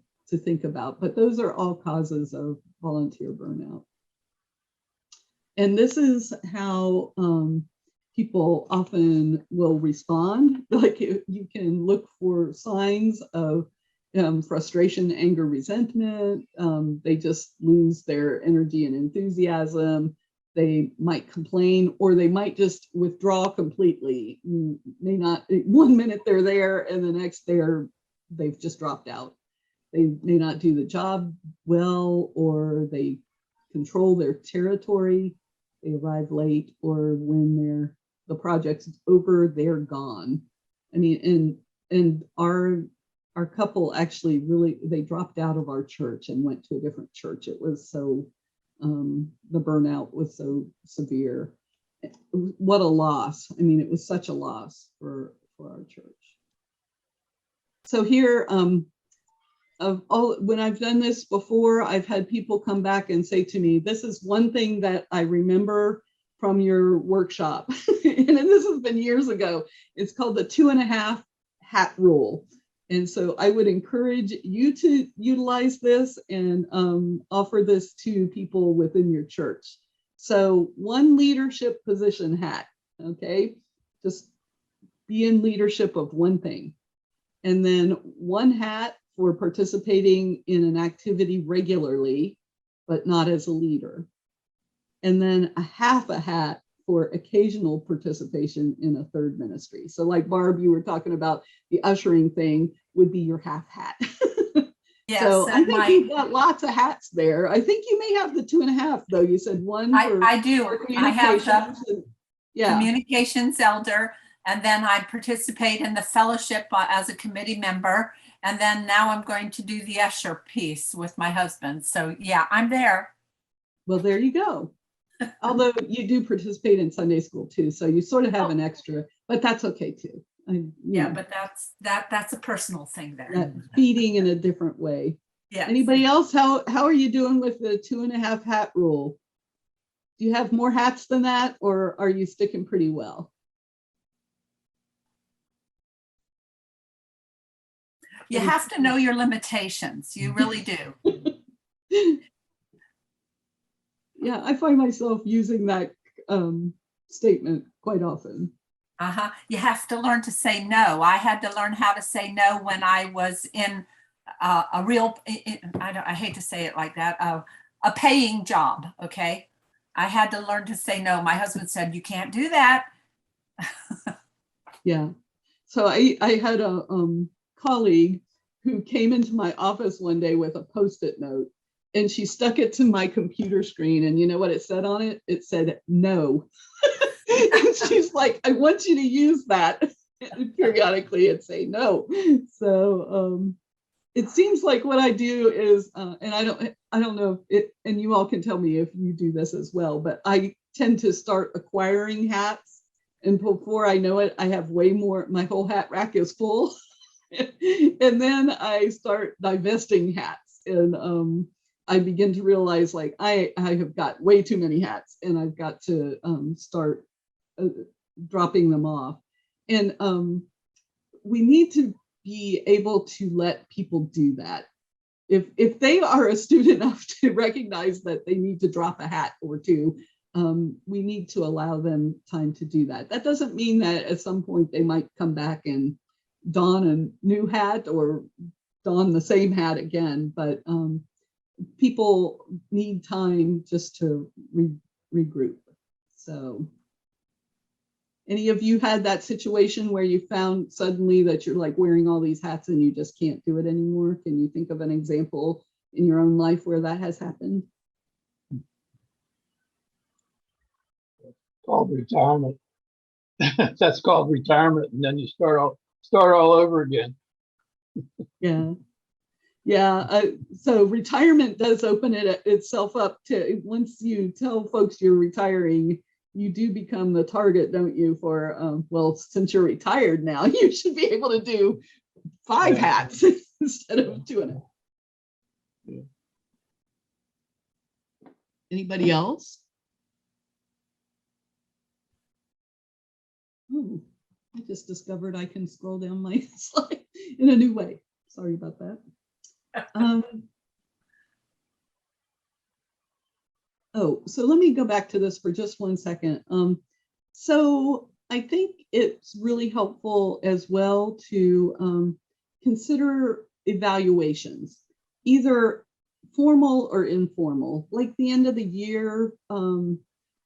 think about, but those are all causes of volunteer burnout. And this is how people often will respond. Like you can look for signs of frustration, anger, resentment. They just lose their energy and enthusiasm. They might complain, or they might just withdraw completely. You may not, 1 minute they're there and the next they've just dropped out. They may not do the job well, or they control their territory. They arrive late, or when the project's over, they're gone. I mean, and our couple actually they dropped out of our church and went to a different church. It was so, the burnout was so severe. What a loss. I mean, it was such a loss for our church. So here, when I've done this before, I've had people come back and say to me, this is one thing that I remember from your workshop. And this has been years ago. It's called the 2.5 hat rule. And so I would encourage you to utilize this and offer this to people within your church. So 1 leadership position hat, okay? Just be in leadership of one thing. And then 1 hat for participating in an activity regularly, but not as a leader. And then a half a hat for occasional participation in a third ministry. So like Barb, you were talking about the ushering thing would be your half hat. Yes, so I think you've got lots of hats there. I think you may have the 2.5 though. You said 1 for I do. I have the communications elder, and then I participate in the fellowship as a committee member. And then now I'm going to do the usher piece with my husband. So yeah, I'm there. Well, there you go. Although you do participate in Sunday school too, so you sort of have an extra, but that's okay too. Yeah, but that's a personal thing there. Feeding in a different way. Yeah. Anybody else? How are you doing with the 2.5 hat rule? Do you have more hats than that, or are you sticking pretty well? You have to know your limitations. You really do. Yeah, I find myself using that statement quite often. You have to learn to say no. I had to learn how to say no when I was in a real, I hate to say it like that, a paying job, okay? I had to learn to say no. My husband said, you can't do that. Yeah. So I had a colleague who came into my office one day with a Post-it note, and she stuck it to my computer screen. And you know what it said on it? It said, no. And she's like, I want you to use that. And periodically it'd say no. So it seems like what I do is, and I don't know if it, and you all can tell me if you do this as well, but I tend to start acquiring hats. And before I know it, I have way more, my whole hat rack is full. And then I start divesting hats. And I begin to realize like I have got way too many hats, and I've got to start dropping them off. And we need to be able to let people do that. If they are astute enough to recognize that they need to drop a hat or two, we need to allow them time to do that. That doesn't mean that at some point they might come back and don a new hat or don the same hat again, but people need time just to regroup. So any of you had that situation where you found suddenly that you're like wearing all these hats and you just can't do it anymore? Can you think of an example in your own life where that has happened? called retirement. That's called retirement, and then you start all over again. Yeah. Yeah, so retirement does open itself up to, once you tell folks you're retiring, you do become the target, don't you, for, well, since you're retired now, you should be able to do 5 hats instead of 2.5. Yeah. Anybody else? Oh, I just discovered I can scroll down my slide in a new way. Sorry about that. Oh, so let me go back to this for just 1 second. So I think it's really helpful as well to consider evaluations, either formal or informal, like the end of the year,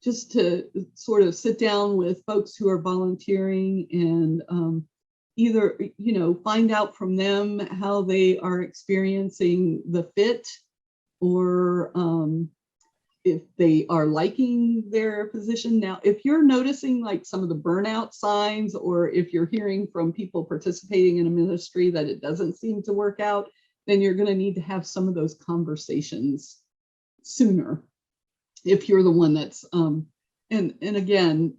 just to sort of sit down with folks who are volunteering and either, you know, find out from them how they are experiencing the fit, or if they are liking their position. Now, if you're noticing like some of the burnout signs, or if you're hearing from people participating in a ministry that it doesn't seem to work out, then you're going to need to have some of those conversations sooner. If you're the one that's, and again,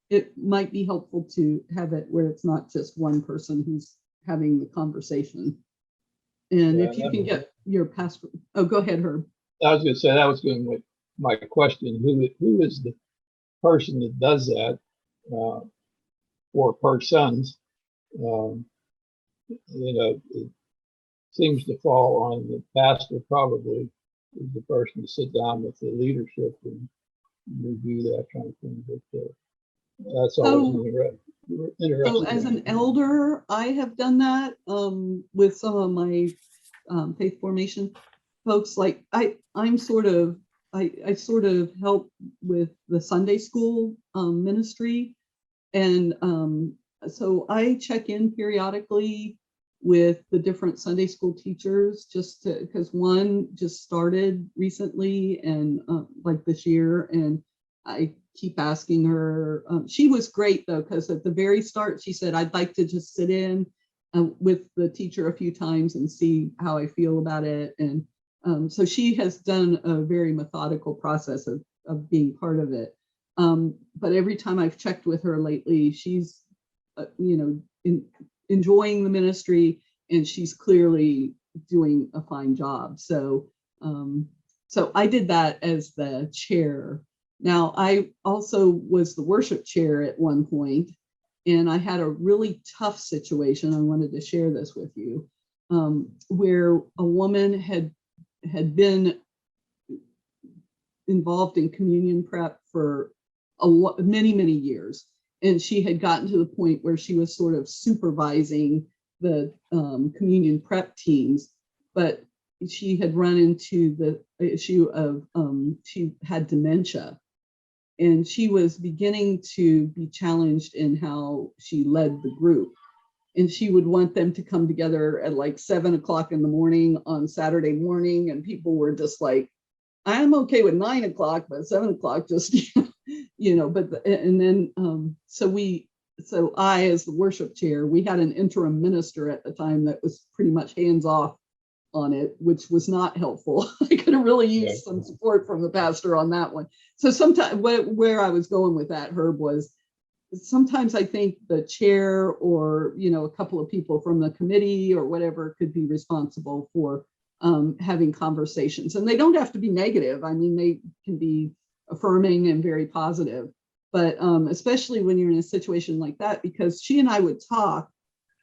it might be helpful to have it where it's not just one person who's having the conversation. And if you can get your pastor, oh, go ahead, Herb. I was going to say, that was going to be my question. Who is the person that does that, or persons? You know, it seems to fall on the pastor, probably, is the person to sit down with the leadership and review that kind of thing. But that's always interesting. So as an elder, I have done that with some of my faith formation folks. Like I sort of help with the Sunday school ministry, and so I check in periodically with the different Sunday school teachers, just because one just started recently and like this year, and I keep asking her. She was great though, because at the very start she said, I'd like to just sit in with the teacher a few times and see how I feel about it. And so she has done a very methodical process of being part of it. But every time I've checked with her lately, she's, you know, enjoying the ministry, and she's clearly doing a fine job. So, so I did that as the chair. Now, I also was the worship chair at one point, and I had a really tough situation. I wanted to share this with you, where a woman had been involved in communion prep for many years, and she had gotten to the point where she was sort of supervising the communion prep teams, but she had run into the issue of she had dementia, and she was beginning to be challenged in how she led the group. And she would want them to come together at like 7 o'clock in the morning on Saturday morning. And people were just like, I'm okay with 9 o'clock, but 7 o'clock just, you know, but, and then, so I, as the worship chair, we had an interim minister at the time that was pretty much hands off on it, which was not helpful. I could have really used some support from the pastor on that one. So sometimes where I was going with that, Herb, was sometimes I think the chair, or, you know, a couple of people from the committee or whatever, could be responsible for having conversations. And they don't have to be negative. I mean, they can be affirming and very positive, but especially when you're in a situation like that, because she and I would talk,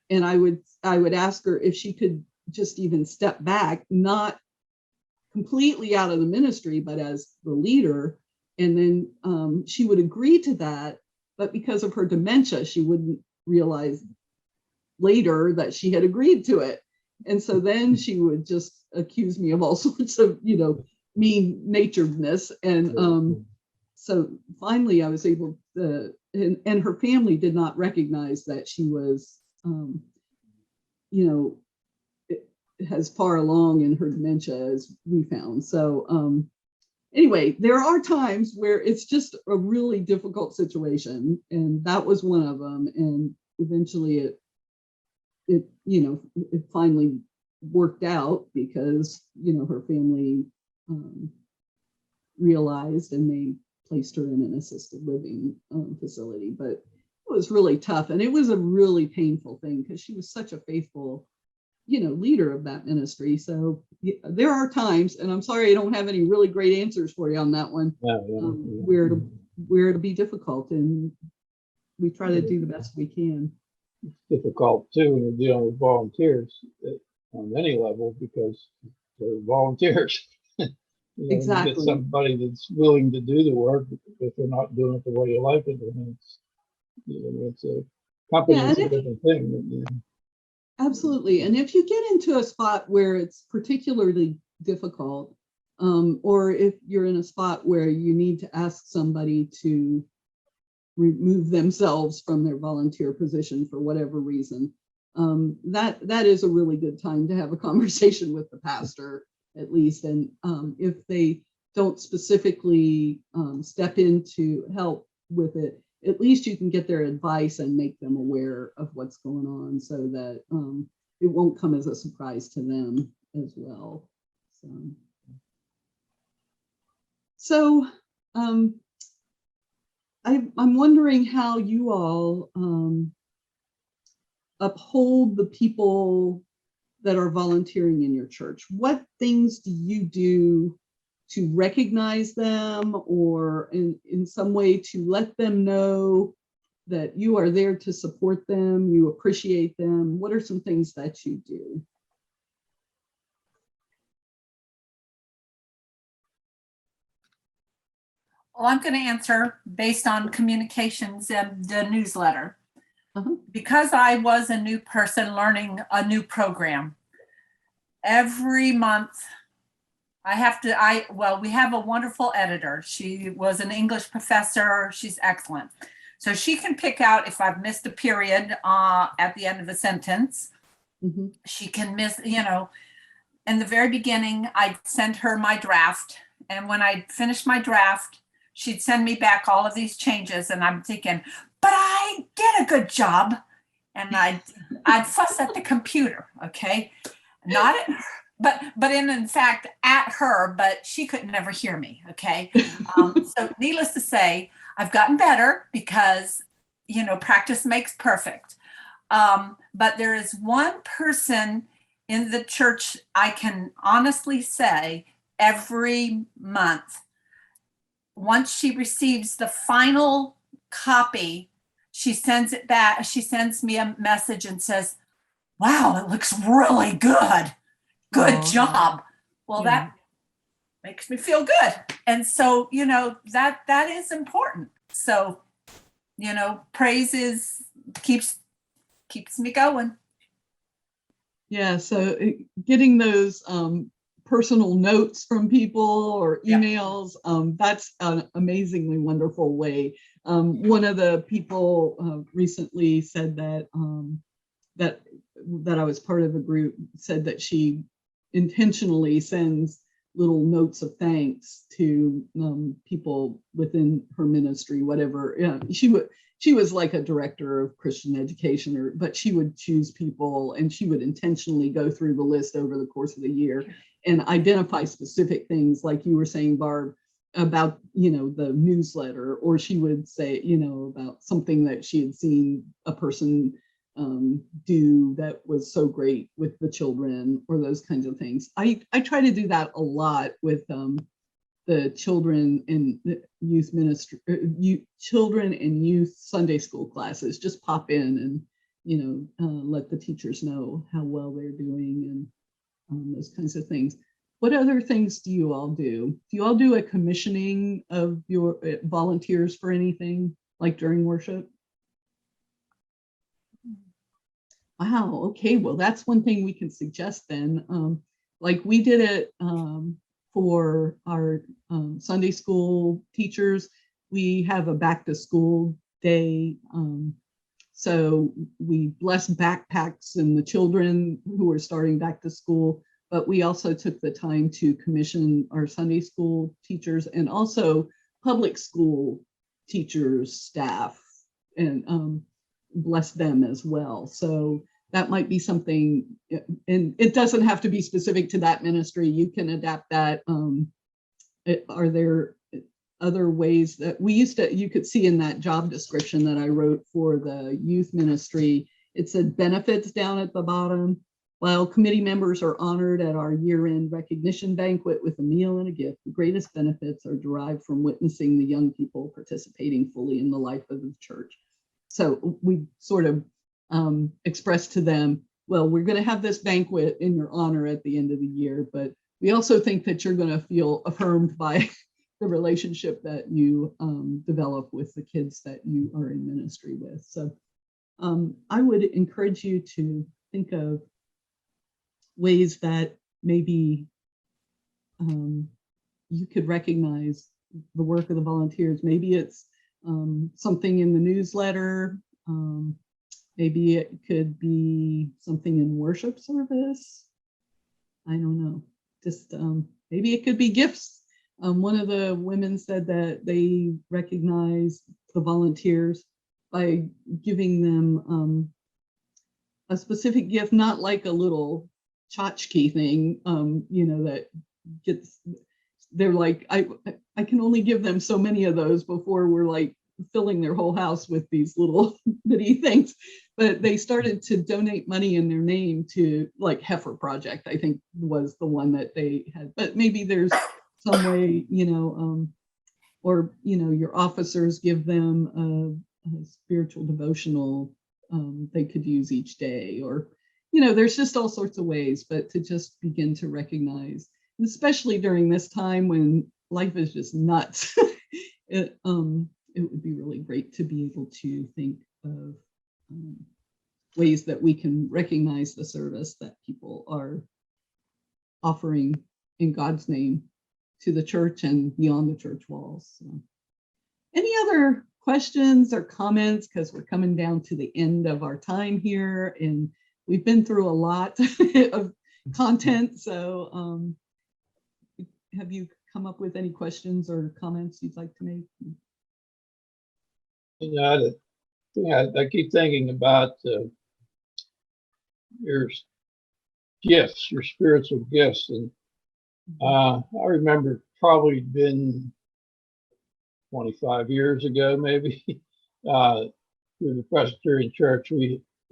and I would ask her if she could just even step back, not completely out of the ministry, but as the leader. And then she would agree to that, but because of her dementia, she wouldn't realize later that she had agreed to it. And so then she would just accuse me of all sorts of, you know, mean-naturedness. And so finally I was able to, and her family did not recognize that she was, you know, as far along in her dementia as we found. So, anyway, there are times where it's just a really difficult situation, and that was one of them. And eventually it finally worked out because, her family realized, and they placed her in an assisted living facility. But it was really tough, and it was a really painful thing because she was such a faithful leader of that ministry. So there are times, and I'm sorry I don't have any really great answers for you on that one, where it'll be difficult, and we try to do the best we can. It's difficult too when you're dealing with volunteers on any level, because they're volunteers. You Exactly. get somebody that's willing to do the work, if they're not doing it the way you like it, and it's a company, it's a different thing. Absolutely. And if you get into a spot where it's particularly difficult, or if you're in a spot where you need to ask somebody to remove themselves from their volunteer position for whatever reason, that is a really good time to have a conversation with the pastor, at least. And if they don't specifically step in to help with it, at least you can get their advice and make them aware of what's going on, so that it won't come as a surprise to them as well. So I'm wondering how you all uphold the people that are volunteering in your church. What things do you do to recognize them, or in some way to let them know that you are there to support them, you appreciate them? What are some things that you do? Well, I'm going to answer based on communications and the newsletter. Because I was a new person learning a new program, every month we have a wonderful editor. She was an English professor. She's excellent. So she can pick out if I've missed a period at the end of a sentence. She can miss, in the very beginning, I'd send her my draft. And when I finished my draft, she'd send me back all of these changes. And I'm thinking, but I did a good job. And I'd fuss at the computer, okay? Not at her, but in fact, at her, but she could never hear me, okay? So needless to say, I've gotten better because, practice makes perfect. But there is one person in the church I can honestly say every month, once she receives the final copy, she sends it back. She sends me a message and says, wow, it looks really good. Good job. Well, that makes me feel good. And so, that is important. So, praise keeps me going. Yeah. So getting those personal notes from people or emails, that's an amazingly wonderful way. One of the people recently said that that I was part of a group, said that she intentionally sends little notes of thanks to people within her ministry, whatever. She was like a director of Christian education, but she would choose people, and she would intentionally go through the list over the course of the year and identify specific things, like you were saying, Barb, about the newsletter, or she would say about something that she had seen a person do that was so great with the children, or those kinds of things. I try to do that a lot with the children in youth ministry, children and youth Sunday school classes. Just pop in and let the teachers know how well they're doing, and those kinds of things. What other things do you all do? Do you all do a commissioning of your volunteers for anything, like during worship? Wow. Okay. Well, that's one thing we can suggest then. Like we did it for our Sunday school teachers. We have a back to school day. So we bless backpacks and the children who are starting back to school. but we also took the time to commission our Sunday school teachers and also public school teachers, staff, and bless them as well. So that might be something, and it doesn't have to be specific to that ministry. You can adapt that. Are there other ways that you could see in that job description that I wrote for the youth ministry, it said benefits down at the bottom. While committee members are honored at our year-end recognition banquet with a meal and a gift, the greatest benefits are derived from witnessing the young people participating fully in the life of the church. So we sort of expressed to them, well, we're going to have this banquet in your honor at the end of the year, but we also think that you're going to feel affirmed by the relationship that you develop with the kids that you are in ministry with. So I would encourage you to think of ways that maybe you could recognize the work of the volunteers. Maybe it's something in the newsletter. Maybe it could be something in worship service. I don't know. Just maybe it could be gifts. One of the women said that they recognize the volunteers by giving them a specific gift, not like a little tchotchke thing, that gets, they're like, I can only give them so many of those before we're like filling their whole house with these little bitty things. But they started to donate money in their name to like Heifer Project, I think was the one that they had. But maybe there's some way, or, your officers give them a spiritual devotional they could use each day, or, there's just all sorts of ways, but to just begin to recognize, especially during this time when life is just nuts, it would be really great to be able to think of ways that we can recognize the service that people are offering in God's name to the church and beyond the church walls. So, any other questions or comments? Because we're coming down to the end of our time here, and we've been through a lot of content. So have you come up with any questions or comments you'd like to make? I keep thinking about your gifts, your spiritual gifts. And I remember probably been 25 years ago, maybe, through the Presbyterian church.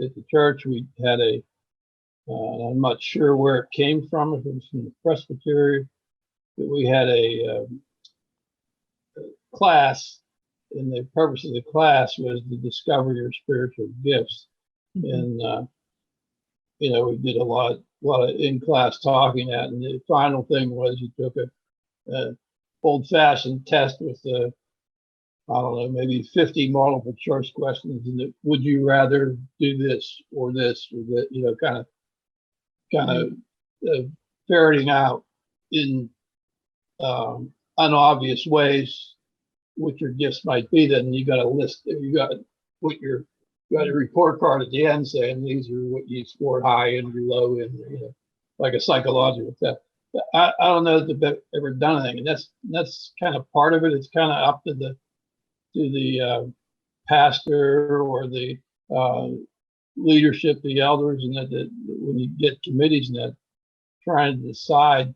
At the church, we had I'm not sure where it came from, if it was from the Presbyterian, but we had a class, and the purpose of the class was to discover your spiritual gifts. And we did a lot of in-class talking at, and the final thing was you took a old-fashioned test with I don't know, maybe 50 multiple choice questions, and would you rather do this or this or that, kind of ferreting out in unobvious ways what your gifts might be. Then you got a list, you got a report card at the end saying these are what you scored high and you're low in, like a psychological test. I don't know if they've ever done anything, and that's kind of part of it. It's kind of up to the pastor or the leadership, the elders, and that when you get committees and that, trying to decide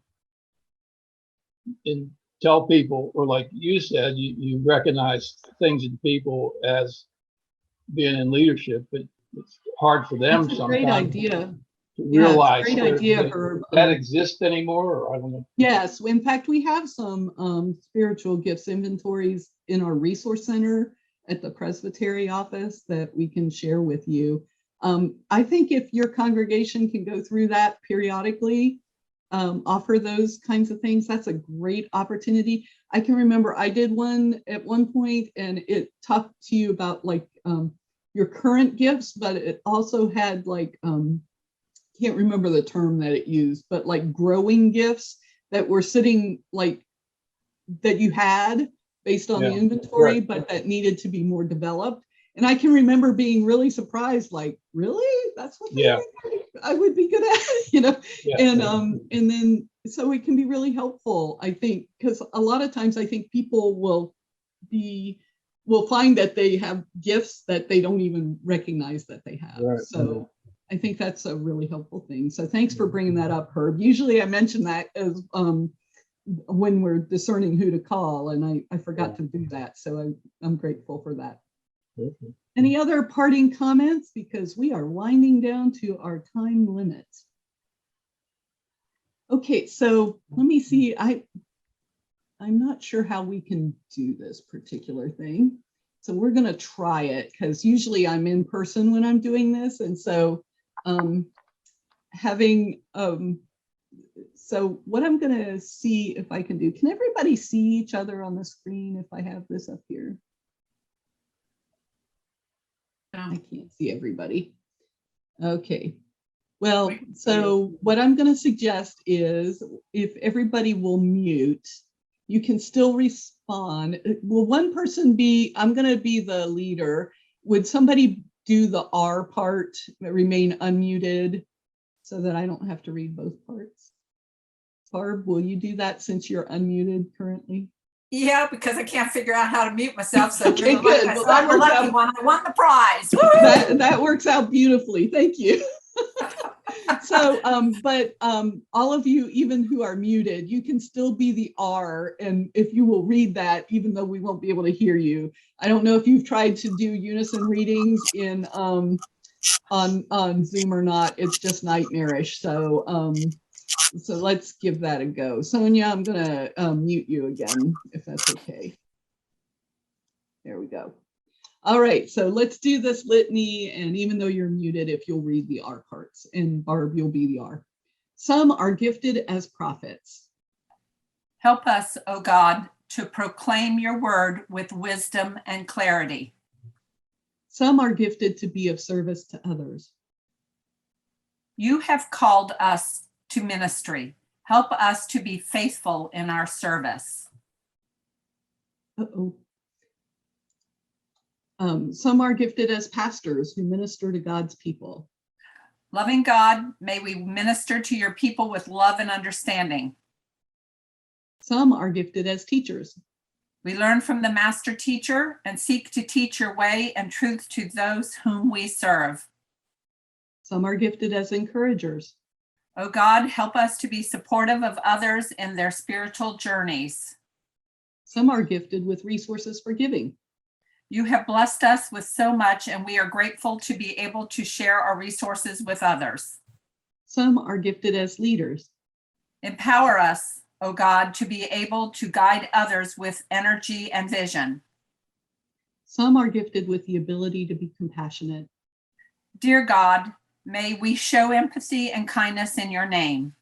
and tell people, or like you said, you recognize things in people as being in leadership, but it's hard for them sometimes. Great idea. To realize great idea, Herb. That exists anymore, or I don't know. Yes, in fact, we have some spiritual gifts inventories in our resource center at the Presbytery office that we can share with you. I think if your congregation can go through that periodically, offer those kinds of things, that's a great opportunity. I can remember I did one at one point, and it talked to you about like your current gifts, but it also had like, can't remember the term that it used, but like growing gifts that were sitting like that you had based on the inventory, right, but that needed to be more developed. And I can remember being really surprised, like, really? That's what they think? I would be good at it, you know. Yeah. And then so it can be really helpful, I think, because a lot of times I think people will find that they have gifts that they don't even recognize that they have. Right, So I think that's a really helpful thing. So thanks for bringing that up, Herb. Usually I mention that as when we're discerning who to call, and I forgot to do that. So I'm grateful for that. Okay. Any other parting comments? Because we are winding down to our time limit. Okay, so let me see. I'm not sure how we can do this particular thing. So we're going to try it because usually I'm in person when I'm doing this. And so so what I'm going to see if I can do, can everybody see each other on the screen if I have this up here? I can't see everybody. Okay. Well, so what I'm going to suggest is if everybody will mute, you can still respond. Will one person be, I'm going to be the leader. Would somebody do the R part, remain unmuted, so that I don't have to read both parts? Barb, will you do that since you're unmuted currently? Yeah, because I can't figure out how to mute myself. So Okay, you're good. Like Well, that I'm the works lucky out. one. I won the prize. Woo! That works out beautifully. Thank you. So, all of you, even who are muted, you can still be the R. And if you will read that, even though we won't be able to hear you. I don't know if you've tried to do unison readings in on Zoom or not. It's just nightmarish. So, so let's give that a go. Sonia, I'm gonna mute you again, if that's okay. There we go. All right, so let's do this litany. And even though you're muted, if you'll read the R parts, and Barb, you'll be the R. Some are gifted as prophets. Help us, O God, to proclaim your word with wisdom and clarity. Some are gifted to be of service to others. You have called us to ministry. Help us to be faithful in our service. Some are gifted as pastors who minister to God's people. Loving God, may we minister to your people with love and understanding. Some are gifted as teachers. We learn from the master teacher and seek to teach your way and truth to those whom we serve. Some are gifted as encouragers. Oh God, help us to be supportive of others in their spiritual journeys. Some are gifted with resources for giving. You have blessed us with so much, and we are grateful to be able to share our resources with others. Some are gifted as leaders. Empower us, O God, to be able to guide others with energy and vision. Some are gifted with the ability to be compassionate. Dear God, may we show empathy and kindness in your name.